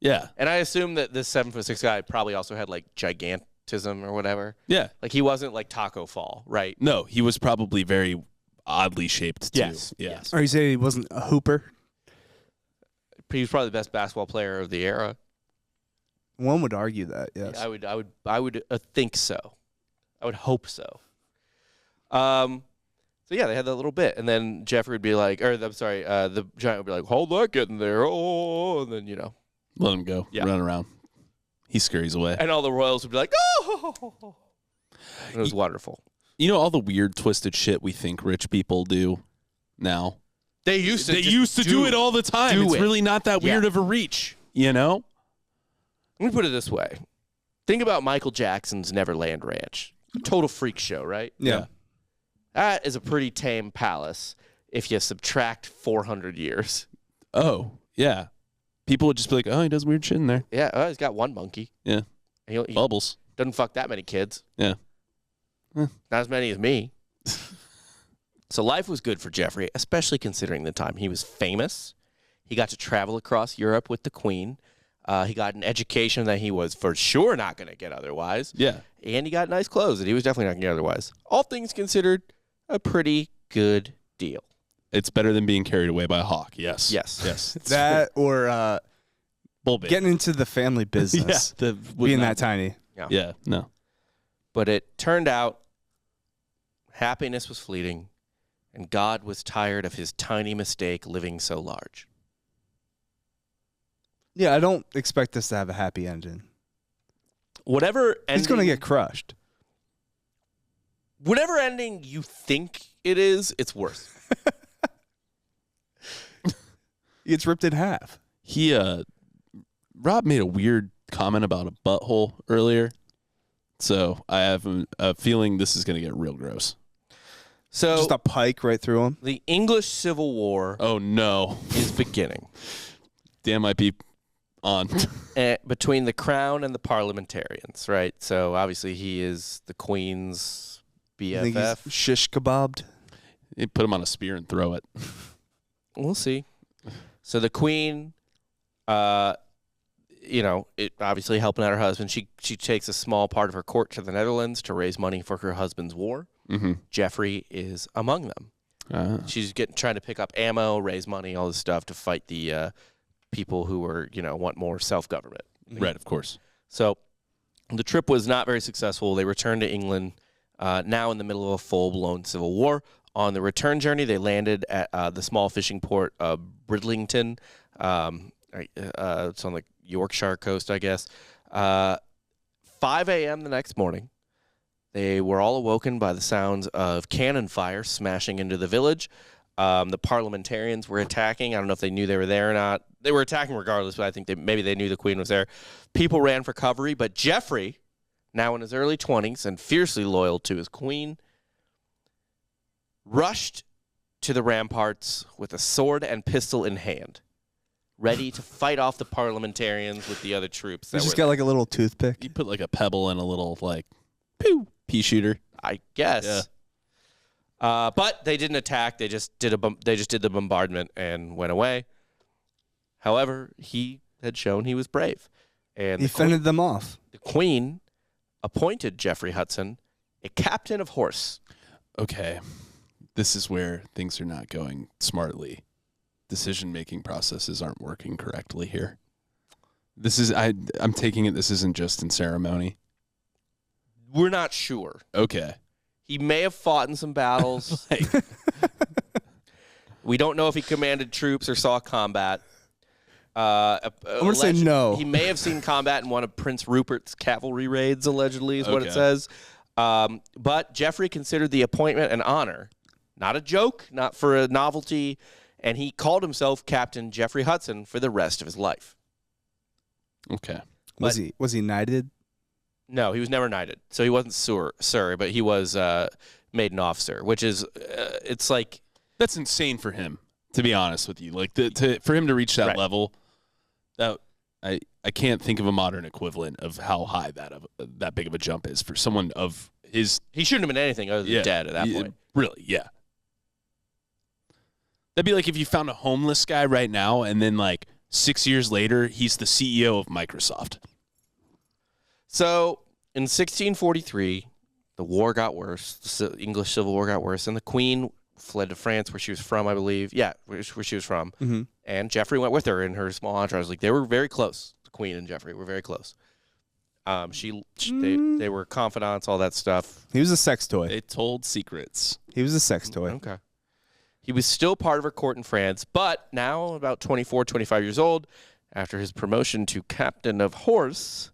Yeah. And I assume that this 7'6" guy probably also had like gigantism or whatever. Yeah. Like he wasn't like Taco Fall, right? No, he was probably very oddly shaped too. Yes. Yeah. Yes. Or you say he wasn't a hooper? He was probably the best basketball player of the era. One would argue that, yes. I would think so. I would hope so. So yeah, they had that little bit, and then Jeffrey would be like, the giant would be like, "How'd that get in there?" Oh, and then Let him go. Yeah. Run around. He scurries away. and all the royals would be like, "Oh!" And it was wonderful. You know all the weird, twisted shit we think rich people do now? They used to. They just used to do it all the time. do It's it. really not that weird Yeah. of a reach, you know? Let me put it this way: think about Michael Jackson's Neverland Ranch, a total freak show, right? Yeah. That is a pretty tame palace if you subtract 400 years. Oh, yeah. People would just be like, oh, he does weird shit in there. Yeah, he's got one monkey. Yeah. He Bubbles. doesn't fuck that many kids. Yeah. Not as many as me. So life was good for Jeffrey, especially considering the time. He was famous. He got to travel across Europe with the queen. He got an education that he was for sure not going to get otherwise. Yeah. And he got nice clothes that he was definitely not going to get otherwise. All things considered, a pretty good deal. It's better than being carried away by a hawk. Yes. Yes. That or Bull bait. getting into the family business. Being that tiny. Yeah. No. But it turned out happiness was fleeting, and God was tired of his tiny mistake living so large. Yeah, I don't expect this to have a happy ending. Whatever ending, He's going to get crushed. whatever ending you think it is, it's worse. He gets ripped in half. Rob made a weird comment about a butthole earlier, so I have a feeling this is going to get real gross. So Just a pike right through him. the English Civil War Oh no, is beginning Dan might be on. between the crown and the parliamentarians, right? So obviously he is the Queen's You think BFF. he's shish kebabbed? They put him on a spear and throw it. We'll see. So the Queen, it obviously helping out her husband. She takes a small part of her court to the Netherlands to raise money for her husband's war. Mm-hmm. Jeffrey is among them. She's trying to pick up ammo, raise money, all this stuff to fight the people who want more self-government. Right, of course. So the trip was not very successful. They returned to England, now in the middle of a full-blown civil war. On the return journey, they landed at the small fishing port of Bridlington. It's on the Yorkshire coast, I guess. 5 a.m. the next morning, they were all awoken by the sounds of cannon fire smashing into the village. The parliamentarians were attacking. I don't know if they knew they were there or not. They were attacking regardless, but I think maybe they knew the Queen was there. People ran for cover, but Jeffrey, now in his early 20s and fiercely loyal to his Queen, rushed to the ramparts with a sword and pistol in hand, ready to fight off the parliamentarians with the other troops. He's just got like a little toothpick. You put like a pebble in a little pea shooter. I guess. Yeah. But they didn't attack. They just did the bombardment and went away. However, he had shown he was brave, and He fended them off. the Queen appointed Jeffrey Hudson a captain of horse. Okay. This is where things are not going smartly. Decision-making processes aren't working correctly here. I'm taking it this isn't just in ceremony. We're not sure. Okay. He may have fought in some battles. We don't know if he commanded troops or saw combat. I'm going to say no. He may have seen combat in one of Prince Rupert's cavalry raids, allegedly, is what it says. But Jeffrey considered the appointment an honor, not a joke, not for a novelty, and he called himself Captain Jeffrey Hudson for the rest of his life. Okay. Was he knighted? No, he was never knighted, so he wasn't sir, but he was made an officer, which is it's like That's insane for him, to be honest with you. Like for him to reach that level, that I can't think of a modern equivalent of how high that big of a jump is for someone of his. He shouldn't have been anything other than dead at that point. Really, yeah. That'd be like if you found a homeless guy right now, and then like 6 years later, he's the CEO of Microsoft. So in 1643, the war got worse. The English Civil War got worse, and the Queen fled to France, where she was from, I believe. Yeah, where she was from. Mm-hmm. And Jeffrey went with her in her small entourage. Like, they were very close. The Queen and Jeffrey were very close. They were confidants, all that stuff. He was a sex toy. They told secrets. He was a sex toy. Okay. He was still part of her court in France, but now about 24, 25 years old, after his promotion to captain of horse,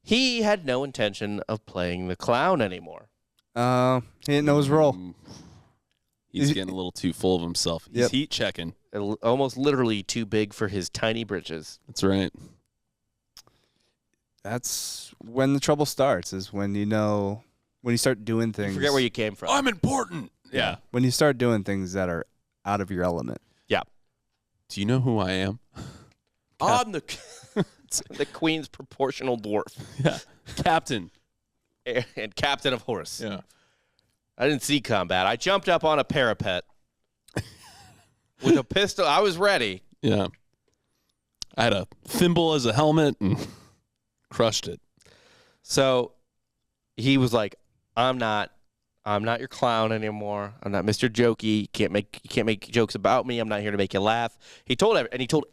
he had no intention of playing the clown anymore. He didn't know his role. He's getting a little too full of himself. He's heat checking. Almost literally too big for his tiny britches. That's right. That's when the trouble starts, is when when you start doing things. You forget where you came from. I'm important. Yeah. When you start doing things that are out of your element. Yeah. Do you know who I am? I'm the Queen's proportional dwarf. Yeah. Captain. And captain of horse. Yeah. I didn't see combat. I jumped up on a parapet with a pistol. I was ready. Yeah. I had a thimble as a helmet and crushed it. So he was like, I'm not I'm not your clown anymore. I'm not Mr. Jokey. You can't make jokes about me. I'm not here to make you laugh. He told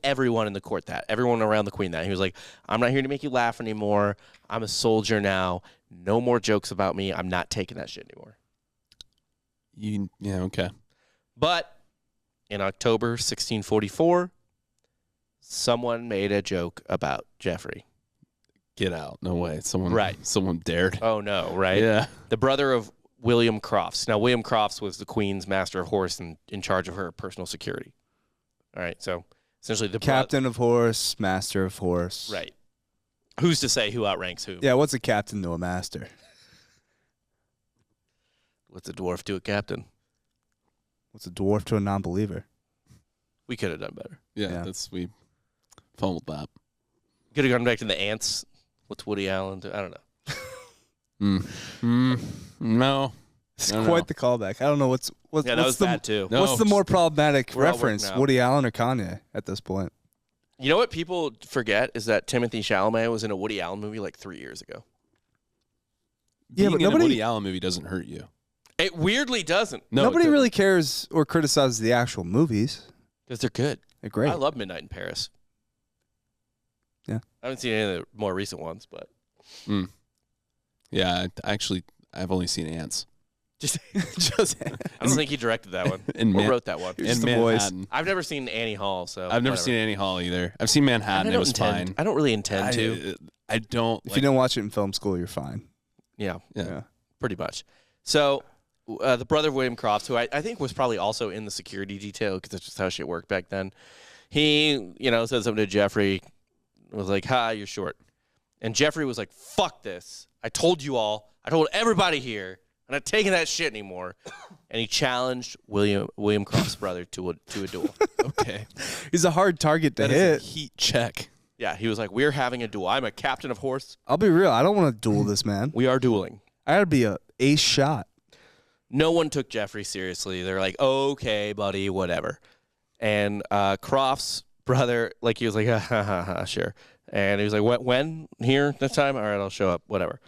everyone in the court that. Everyone around the queen that. He was like, I'm not here to make you laugh anymore. I'm a soldier now. No more jokes about me. I'm not taking that shit anymore. Yeah, okay. But in October 1644, someone made a joke about Geoffrey. Get out. No way. Right. Someone dared. Oh, no, right? Yeah. The brother of William Crofts. Now, William Crofts was the queen's master of horse and in charge of her personal security. All right, so essentially the Captain of horse, master of horse. Right. Who's to say who outranks who? Yeah, what's a captain to a master? What's a dwarf to a captain? What's a dwarf to a non-believer? We could have done better. Yeah. We fumbled that. Could have gone back to the ants. What's Woody Allen do? I don't know. No. It's quite the callback. I don't know what's Yeah, that was bad too. No. What's the more problematic We're all reference, working out. Woody Allen or Kanye at this point? You know what people forget is that Timothy Chalamet was in a Woody Allen movie like 3 years ago. Yeah, Being but in nobody- a Woody Allen movie doesn't hurt you. It weirdly doesn't. No, Nobody really cares or criticizes the actual movies. Because they're good. They're great. I love Midnight in Paris. Yeah. I haven't seen any of the more recent ones, but Yeah, I've only seen Ants. just Just I don't think he directed that one And or Man- wrote that one. Just And the boys. Manhattan. I've never seen Annie Hall, so I've never whatever. seen Annie Hall either. I've seen Manhattan. It was fine. I don't really intend to. I don't. if you don't watch it in film school, you're fine. Yeah, Yeah. pretty much. So the brother of William Crofts, who I think was probably also in the security detail because that's just how shit worked back then, he, said something to Geoffrey, was like, "Ha, you're short." And Geoffrey was like, "Fuck this. I told you all. I told everybody here. I'm not taking that shit anymore." And he challenged William Crofts' brother to a duel. Okay. He's a hard target to That hit. is a heat check. Yeah, he was like, "We're having a duel. I'm a captain of horse. I'll be real. I don't want to duel this man. We are dueling." I gotta be a ace shot. No one took Geoffrey seriously. They're like, "Okay, buddy, whatever." And Crofts' brother, like, he was like, "Ha, sure." And he was like, "When? Here this time? All right, I'll show up, whatever."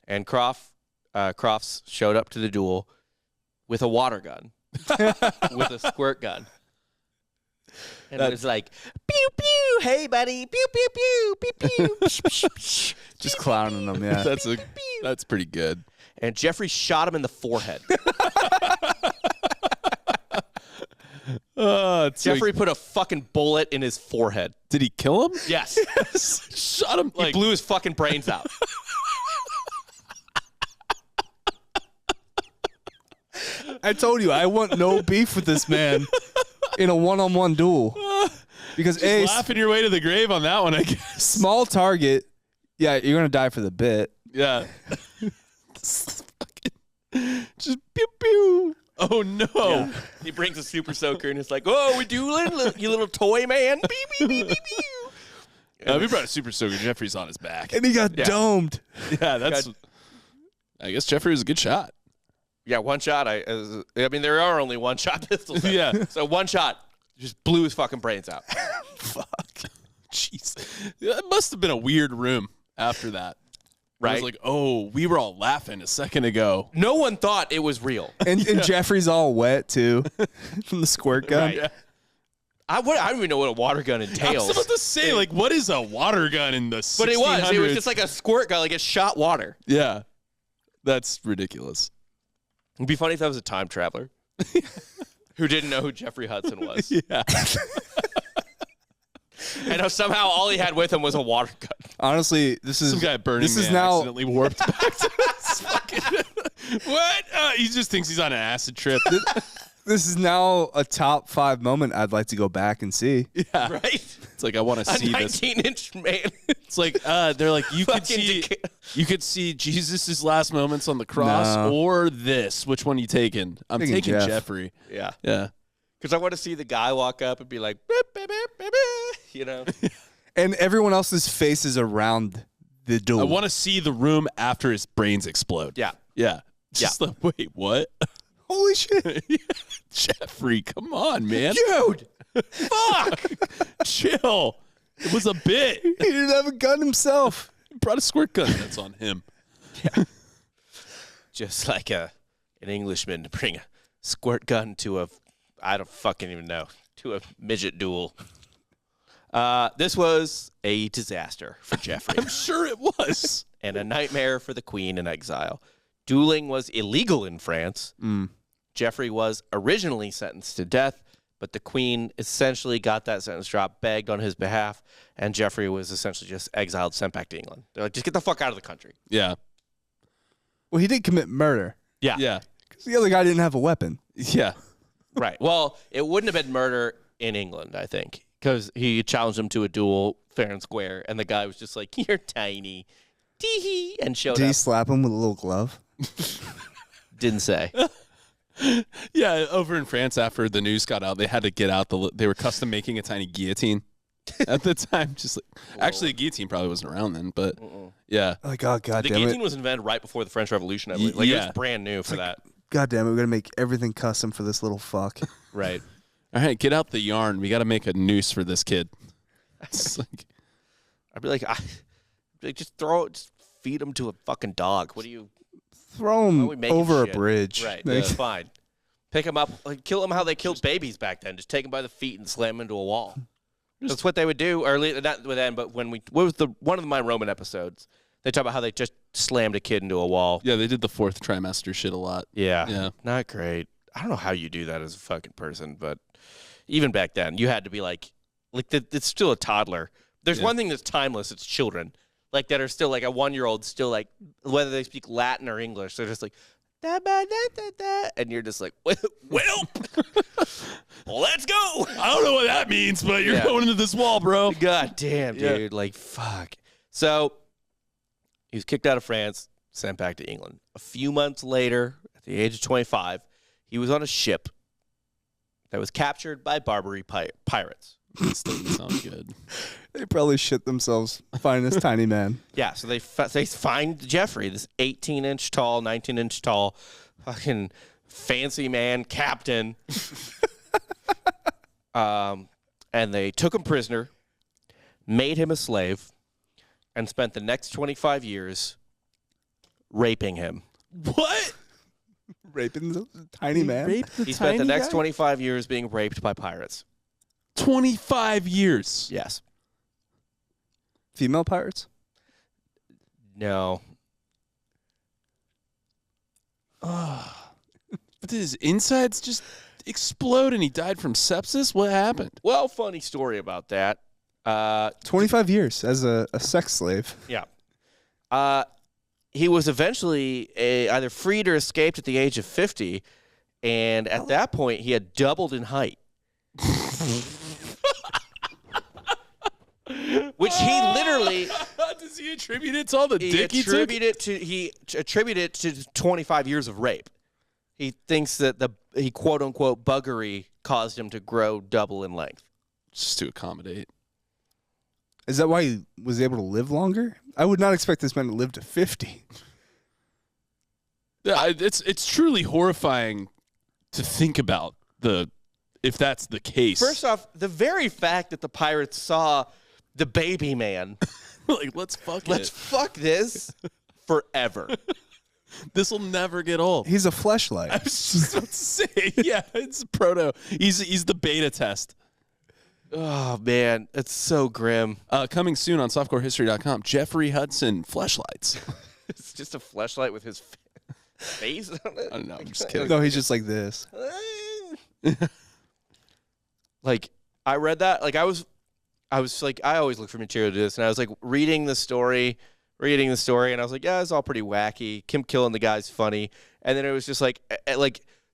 And Crofts showed up to the duel with a water gun, with a squirt gun. And it was like, "Pew, pew, hey, buddy, pew, pew, pew, pew, pew." Just clowning them, yeah. That's pretty good. And Geoffrey shot him in the forehead. Geoffrey put a fucking bullet in his forehead. Did he kill him? Yes. Shot him. He blew his fucking brains out. I told you, I want no beef with this man in a one-on-one duel. Because Just laughing your way to the grave on that one, I guess. small target, yeah, you're going to die for the bit. Yeah. Just pew pew. Oh no. Yeah. He brings a super soaker and it's like, "Oh, we dueling, you little toy man." Beep, beep, beep, beep, beep. If he brought a super soaker, Jeffrey's on his back. And he got domed. Yeah, that's. I guess Jeffrey was a good shot. Yeah, one shot. I mean, there are only one-shot pistols. Yeah. So one shot just blew his fucking brains out. Fuck. Jeez. It must have been a weird room after that. I Right. was like, oh, we were all laughing a second ago. No one thought it was real. And Jeffrey's all wet, too, from the squirt gun. Right. I don't even know what a water gun I was entails. about to say, like, what is a water gun in the 1600s? But it was just like a squirt gun, like it shot water. Yeah. That's ridiculous. It'd be funny if that was a time traveler who didn't know who Jeffrey Hudson was. Yeah. And somehow all he had with him was a water gun. Honestly, this is Some guy at Burning this is Man now accidentally warped back to this fucking... What? He just thinks he's on an acid trip. this is now a top 5 moment I'd like to go back and see. Yeah. Right? It's like, I want to A see this. 19-inch man. It's like, they're like, you could Fucking you could see Jesus' last moments on the cross No. or this. Which one you taking? I'm Taking taking Jeff. Jeffrey. Yeah. Yeah. Because I want to see the guy walk up and be like, "Beep, beep, beep, beep, beep," you know? And everyone else's faces around the duel. I want to see the room after his brains explode. Yeah. Yeah. Just like, wait, what? Holy shit. Jeffrey, come on, man. Dude! Fuck! Chill. It was a bit. He didn't have a gun himself. He brought a squirt gun. That's on him. Just like a an Englishman to bring a squirt gun to I don't fucking even know, to a midget duel. This was a disaster for Jeffrey. I'm sure it was. And a nightmare for the queen in exile. Dueling was illegal in France. Jeffrey was originally sentenced to death, but the queen essentially got that sentence dropped, begged on his behalf, and Jeffrey was essentially just exiled, sent back to England. They're like, just get the fuck out of the country. Yeah. Well, he did commit murder. Yeah. Yeah. Because the other guy didn't have a weapon. Yeah. Right. Well, it wouldn't have been murder in England, I think, because he challenged him to a duel fair and square, and the guy was just like, you're tiny. Tee-hee, and showed Did up. he slap him with a little glove? Didn't say. Yeah, over in France, after the news got out, they had to get out they were custom making a tiny guillotine at the time. Just like, actually, a guillotine probably wasn't around then, but yeah. Like, oh, God The damn guillotine it. was invented right before the French Revolution, I believe. Like, it Yeah. was brand new for that. God damn it, we're going to make everything custom for this little fuck. Right. All right, get out the yarn. We got to make a noose for this kid. It's like, I'd be like, just feed him to a fucking dog. What do you? Throw Why him we making over shit? a bridge. Right. Like, That's fine. Pick him up, like, kill him how they killed babies back then. Just take him by the feet and slam him into a wall. That's what they would do. Or not with them, but when what was one of my Roman episodes? They talk about how they just slammed a kid into a wall. yeah, they did the fourth trimester shit a lot. Yeah. Yeah. Not great. I don't know how you do that as a fucking person, but even back then, you had to be like it's still a toddler. There's one thing that's timeless. It's children, like that are still like a 1-year-old, still like whether they speak Latin or English, they're just like da ba da da da, and you're just like, well, let's go. I don't know what that means, but you're Yeah. going into this wall, bro. God damn, Yeah. dude, like fuck. So he was kicked out of France, sent back to England. A few months later, at the age of 25, he was on a ship that was captured by Barbary pirates. This doesn't sound good. they probably shit themselves finding this tiny man. Yeah, so they find Jeffrey, this 18-inch tall, 19-inch tall, fucking fancy man captain. And they took him prisoner, made him a slave, and spent the next 25 years raping him. What? Raping the tiny man? He spent the next 25 years being raped by pirates. 25 years. Yes. Female pirates? No. Did his insides just explode and he died from sepsis? What happened? Well, funny story about that. 25 years as a sex slave. Yeah. He was eventually either freed or escaped at the age of 50, and at that point, he had doubled in height. Which he literally Does he attribute it to all the dick he took? he attributed it to 25 years of rape. He thinks that he quote unquote buggery caused him to grow double in length. Just to accommodate. Is that why he was able to live longer? I would not expect this man to live to 50. Yeah, it's truly horrifying to think about if that's the case. First off, the very fact that the pirates saw the baby man, like, let's fuck this forever. This will never get old. He's a fleshlight. I was just about to say, yeah, it's proto. He's the beta test. Oh man, it's so grim. Coming soon on softcorehistory.com, Jeffrey Hudson, fleshlights. It's just a fleshlight with his face on it. I don't know, I'm just kidding. No, he's just like this. Like, I read that. Like, I was like, I always look for material to do this, and I was like reading the story, and I was like, yeah, it's all pretty wacky. Kim killing the guy's funny, and then it was just like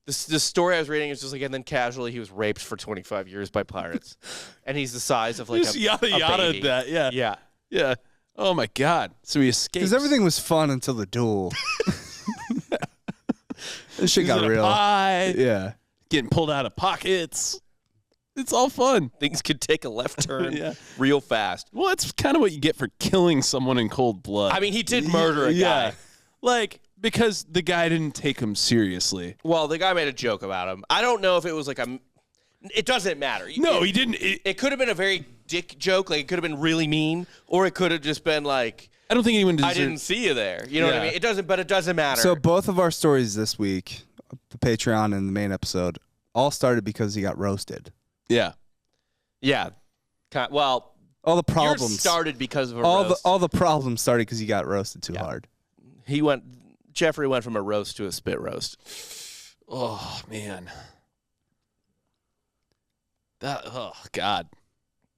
the story I was reading is just like, and then casually he was raped for 25 years by pirates, and he's the size of like Just a yada yada baby. that, yeah. Yeah. Yeah. Oh my God. So he escapes. Because everything was fun until the duel. This shit He's got in a real. pie, Yeah. getting pulled out of pockets. It's all fun. Things could take a left turn Yeah. real fast. Well, that's kind of what you get for killing someone in cold blood. I mean, he did murder a guy. Like, because the guy didn't take him seriously. Well, the guy made a joke about him. I don't know if it was like it doesn't matter. No, it, he didn't. It could have been a very dick joke. Like, it could have been really mean, or it could have just been like, I don't think anyone I deserves. didn't see you there. You know what I Yeah. mean? It doesn't, but it doesn't matter. So both of our stories this week the Patreon and the main episode, all started because he got roasted. Yeah. Yeah. Well, All the yours problems started because of a roast. all the problems started because he got roasted too hard. Jeffrey went from a roast to a spit roast. Oh man. Oh God.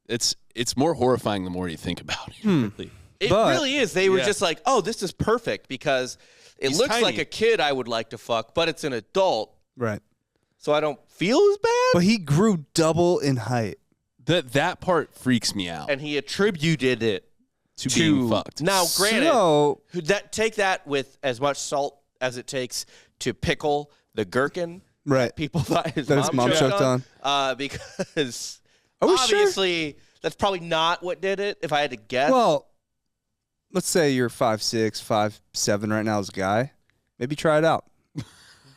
It's more horrifying the more you think about it. Really. It really is. They were just like, oh, this is perfect because it looks tiny. like a kid I would like to fuck, but it's an adult, Right. so I don't feel as bad. But he grew double in height. That part freaks me out. And he attributed it to being fucked. Now, granted, So, take that with as much salt as it takes to pickle the gherkin. right. People thought his That his mom choked on. Because Are we sure? obviously that's probably not what did it. If I had to guess, Well, let's say you're 5'6", 5'7" right now as a guy. Maybe try it out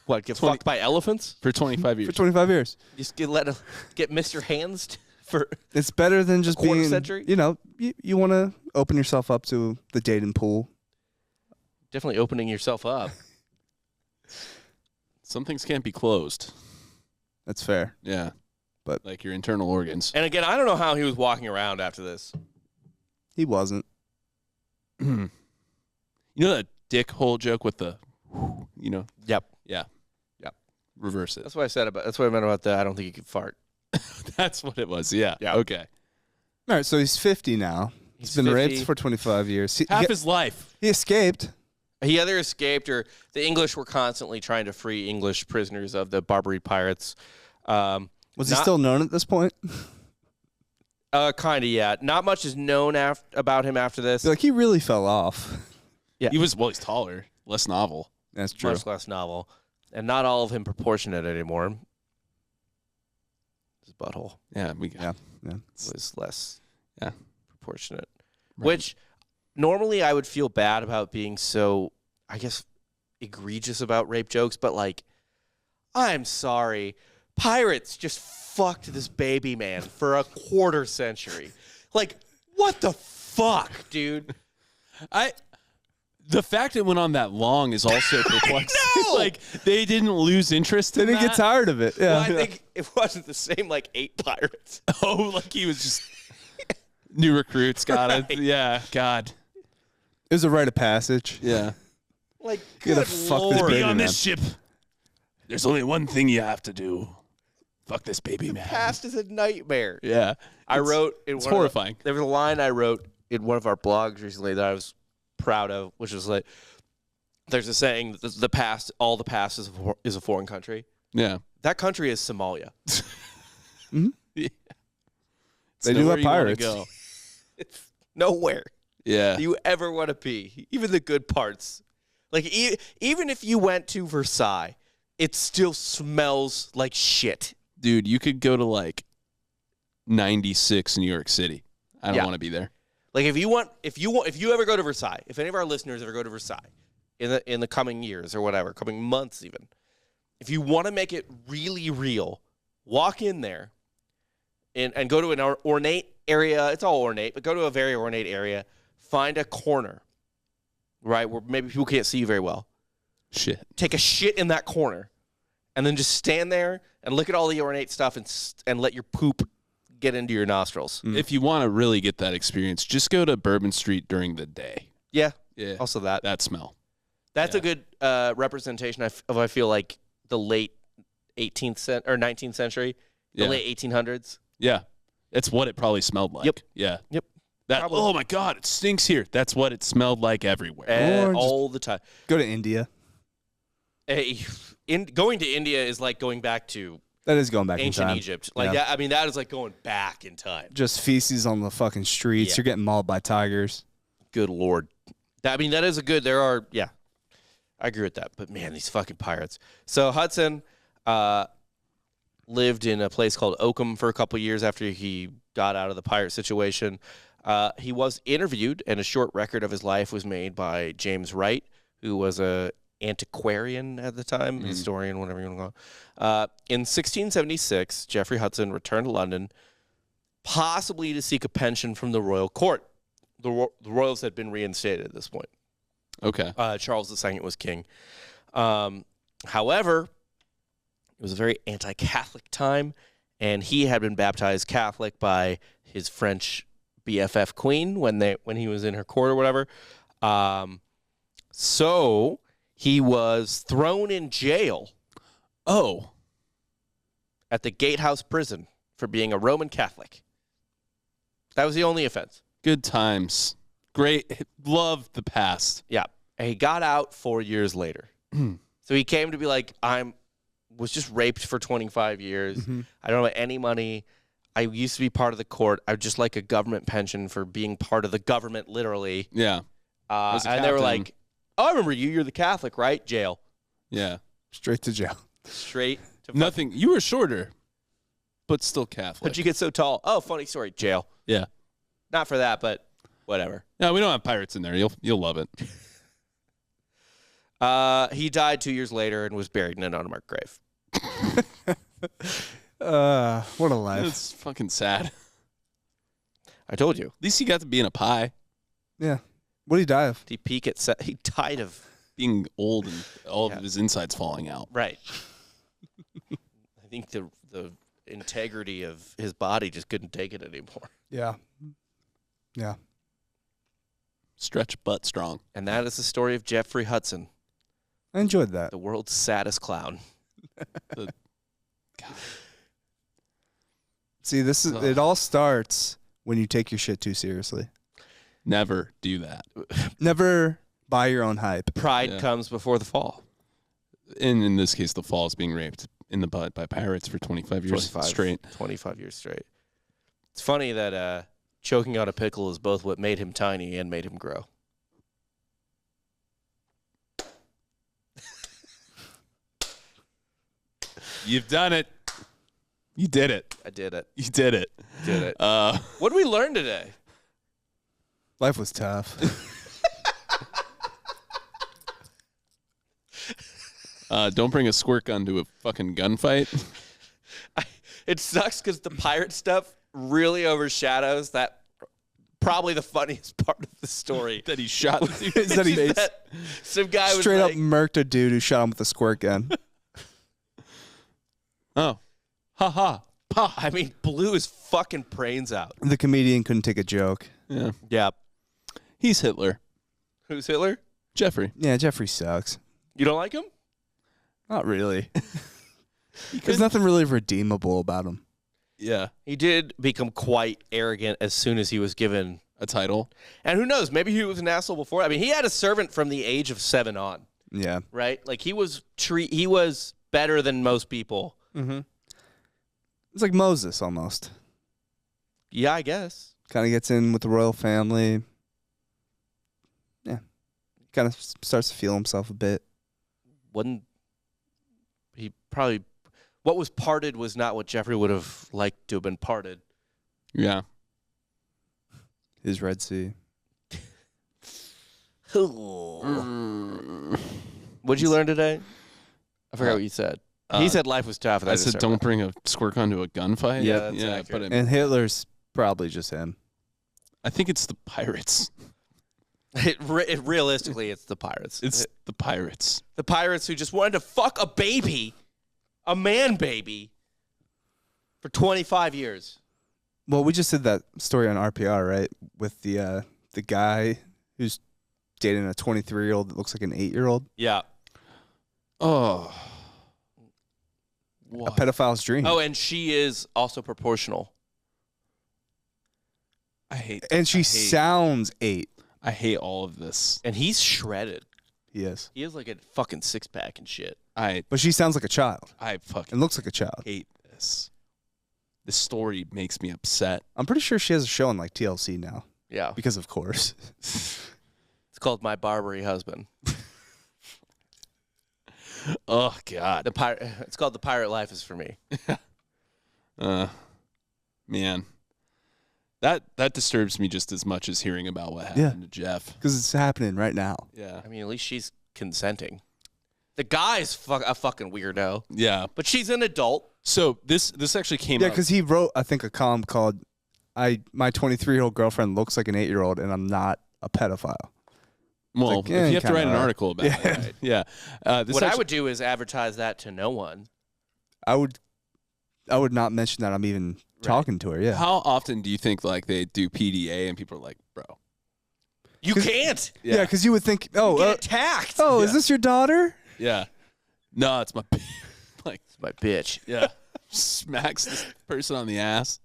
what get fucked by elephants For 25 for years. 25 years. Just get Mr. Hands for It's better than just Quarter being, century? you know, you want to open yourself up to the dating pool. definitely opening yourself up. Some things can't be closed. That's fair. Yeah. But- like your internal organs. And again, I don't know how he was walking around after this. He wasn't. You know that dick hole joke with the, you know? Yep. Yeah. Yep. Reverse it. That's what I said about. That's what I meant about that. I don't think he could fart. That's what it was. Yeah. Yeah. Okay. All right, so he's 50 now. He's been 50. raped for 25 years. Half his life. He escaped. He either escaped or the English were constantly trying to free English prisoners of the Barbary pirates. Was he still known at this point? Kind of, yeah. Not much is known about him after this. Like, he really fell off. Yeah. He's taller, less novel. That's true. Much less novel. And not all of him proportionate anymore. His butthole Yeah. was less proportionate. Right. Which normally I would feel bad about being so, I guess, egregious about rape jokes, but like, I'm sorry. Pirates just fucked this baby man for a quarter century. Like, what the fuck, dude? The fact it went on that long is also perplexing. know! Like, they didn't lose interest They in didn't that. get tired of it. Yeah. Well, I think it wasn't the same like 8 pirates. Oh, like he was just new recruits. Got it. Right. Yeah. God. It was a rite of passage. Yeah. Like, You gotta good fuck this Lord. baby Be on man. this ship. There's only one thing you have to do. Fuck this baby man. Past is a nightmare. Yeah. I wrote in It's one of horrifying. there was a line I wrote in one of our blogs recently that I was proud of, which was like, there's a saying that the past, all the past is a foreign country. Yeah. That country is Somalia. Yeah. They It's do nowhere have you wanna pirates. go. It's nowhere Yeah. you ever want to be, even the good parts. Like, even if you went to Versailles, it still smells like shit. Dude, you could go to like 96 New York City. I don't Yeah. want to be there. Like, if you ever go to Versailles, if any of our listeners ever go to Versailles in the coming years or whatever, coming months even, if you want to make it really real, walk in there and go to an ornate area. It's all ornate, but go to a very ornate area. Find a corner, right, where maybe people can't see you very well. Shit. Take a shit in that corner, and then just stand there and look at all the ornate stuff and let your poop get into your nostrils. If you want to really get that experience, just go to Bourbon Street during the day. Yeah, Yeah. also that. That smell. That's a good representation of, I feel like, the late 18th or 19th century, the Yeah. late 1800s. Yeah. That's what it probably smelled like. Yep. Yeah. Yep. That, Probably. oh my God, it stinks here. That's what it smelled like everywhere. Or just- All the time. Go to India. Going to India is like going back to That is going back in ancient time. Egypt. Like, Yeah. I mean, that is like going back in time. Just feces on the fucking streets. Yeah. You're getting mauled by tigers. Good Lord. That is a good, I agree with that. But man, these fucking pirates. So Hudson lived in a place called Oakham for a couple years after he got out of the pirate situation. He was interviewed, and a short record of his life was made by James Wright, who was a antiquarian at the time, historian, whatever you want to call it. In 1676, Geoffrey Hudson returned to London, possibly to seek a pension from the royal court. The royals had been reinstated at this point. Okay. Charles II was king. However, It was a very anti-Catholic time, and he had been baptized Catholic by his French BFF queen when he was in her court or whatever. So he was thrown in jail. Oh. At the Gatehouse prison for being a Roman Catholic. That was the only offense. Good times. Great. Love the past. Yeah. And he got out 4 years later. So he came to be like, was just raped for 25 years. Mm-hmm. I don't have any money. I used to be part of the court. I would just like a government pension for being part of the government, literally. Yeah. And they were like, oh, I remember you. You're the Catholic, right? Jail. Yeah. Straight to jail. Straight to Nothing. You were shorter, but still Catholic. How'd you get so tall? Oh, funny story. Jail. Yeah. Not for that, but whatever. No, we don't have pirates in there. You'll love it. He died 2 years later and was buried in an unmarked grave. What a life. It's fucking sad. I told you. At least he got to be in a pie. Yeah. What did he die of? He died of Being old and all of his insides falling out. right. I think the integrity of his body just couldn't take it anymore. Yeah. Yeah. Stretch butt strong. And that is the story of Jeffrey Hudson, I enjoyed that. the world's saddest clown. See, it all starts when you take your shit too seriously. Never do that. Never buy your own hype. Pride comes before the fall. In this case, the fall is being raped in the butt by pirates for 25 years straight. 25 years straight. It's funny that choking on a pickle is both what made him tiny and made him grow. You've done it. You did it. I did it. You did it. Did it. What did we learn today? Life was tough. Don't bring a squirt gun to a fucking gunfight. It sucks because the pirate stuff really overshadows that probably the funniest part of the story. That he shot the dude Is that he That some guy was straight up like, murked a dude who shot him with a squirt gun. Oh. Ha ha. "Pa," I mean, blew his fucking brains out. The comedian couldn't take a joke. Yeah. Yeah. He's Hitler. Who's Hitler? Jeffrey. Yeah, Jeffrey sucks. You don't like him? Not really. There's nothing really redeemable about him. Yeah. He did become quite arrogant as soon as he was given A title. And who knows? Maybe he was an asshole before. I mean, he had a servant from the age of 7 on, Yeah. right? Like he was better than most people. Mm-hmm. It's like Moses almost. Yeah, I guess. Kind of gets in with the royal family. Yeah. Kind of starts to feel himself a bit. What was parted was not what Jeffrey would have liked to have been parted. Yeah. His Red Sea. What'd you learn today? I forgot what you said. He said life was tough. And I said don't bring a squirt gun to a gunfight. Yeah, that's accurate. but And Hitler's probably just him. I think it's the pirates. Realistically, it's the pirates. It's the pirates. The pirates who just wanted to fuck a baby, a man baby, for 25 years. Well, we just did that story on RPR, right? With the guy who's dating a 23-year-old that looks like an 8-year-old. Yeah. Oh. A What? pedophile's dream. Oh, and she is also proportional. I hate. And she sounds 8. I hate all of this. And he's shredded. He is. He has like a fucking 6-pack and shit. But she sounds like a child I fucking and looks like a child. hate this. This story makes me upset. I'm pretty sure she has a show on like TLC now Yeah. because of course. It's called My Barbary Husband. Oh God. It's called The Pirate Life Is For Me. Man. That disturbs me just as much as hearing about what happened to Jeff. Because it's happening right now. Yeah. I mean, at least she's consenting. The guy's a fucking weirdo, Yeah. but she's an adult. So this actually came Yeah, out. because he wrote, I think, a column called my 23-year-old girlfriend looks like an 8-year-old and I'm not a pedophile. Well, like, yeah, if you have to kinda write an are. article about it, right? Yeah. What I would do is advertise that to no one. I would not mention that I'm even talking to her. Yeah. How often do you think like they do PDA and people are like, bro? You can't. Yeah, because you would think, You get attacked. oh, is this your daughter? Yeah. No, it's my like It's my bitch. yeah. Smacks this person on the ass.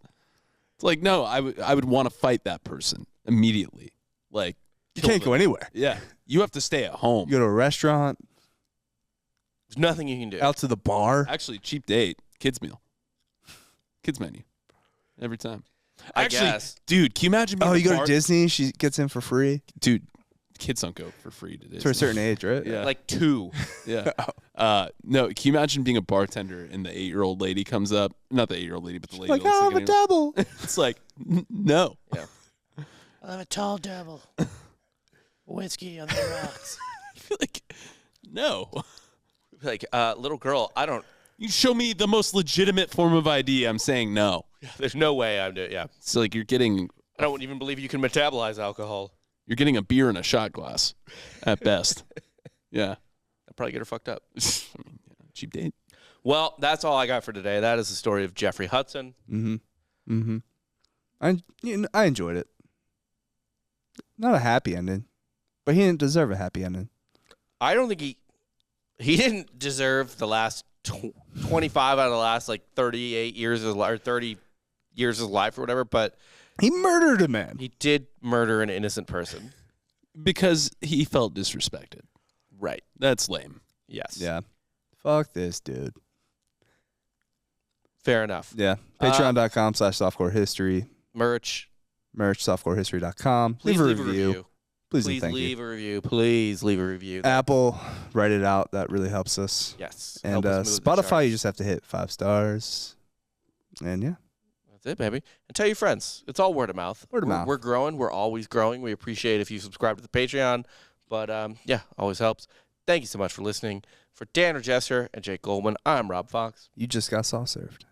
It's like, no, I would want to fight that person immediately. Like You can't go anywhere. Yeah. You have to stay at home. You go to a restaurant, There's nothing you can do. out to the bar. Actually, cheap date, kids meal. Kids menu. Every time. I Actually, guess. dude, can you imagine being Oh, a you go bar- to Disney, she gets in for free. Dude, kids don't go for free to Disney. To a certain age, right? Yeah. Like 2. Yeah. No, can you imagine being a bartender and the 8-year-old lady comes up? Not the 8-year-old lady, but the lady. Like, that's I'll have a getting- double. It's like, no. Yeah. I'll have a tall double. Whiskey on the rocks. I feel like, no. Like, little girl, I don't. You show me the most legitimate form of ID, I'm saying no. There's no way I'm doing. Yeah. It's like you're getting I don't even believe you can metabolize alcohol. a beer in a shot glass at best. Yeah. I'd probably get her fucked up. I mean, yeah, cheap date. Well, that's all I got for today. That is the story of Jeffrey Hudson. I enjoyed it. Not a happy ending, but he didn't deserve a happy ending. I don't think he didn't deserve the last 25 out of the last like 38 years of or 30 years of life or whatever, but He murdered a man. he did murder an innocent person. Because he felt disrespected. Right. That's lame. Yes. Yeah. Fuck this dude. Fair enough. Yeah. Patreon.com/softcorehistory. Merch. Merch, softcorehistory.com. Please leave a review. Please, Please and thank leave you. a review. Please leave a review. Apple, write it out. That really helps us. Yes. And Help us move the Spotify, charts. you just have to hit 5 stars. And yeah. That's it, baby. And tell your friends. It's all word of mouth. Word of mouth. We're growing. We're always growing. We appreciate if you subscribe to the Patreon. But yeah, always helps. Thank you so much for listening. For Dan or Jester and Jake Goldman, I'm Rob Fox. You just got soft served.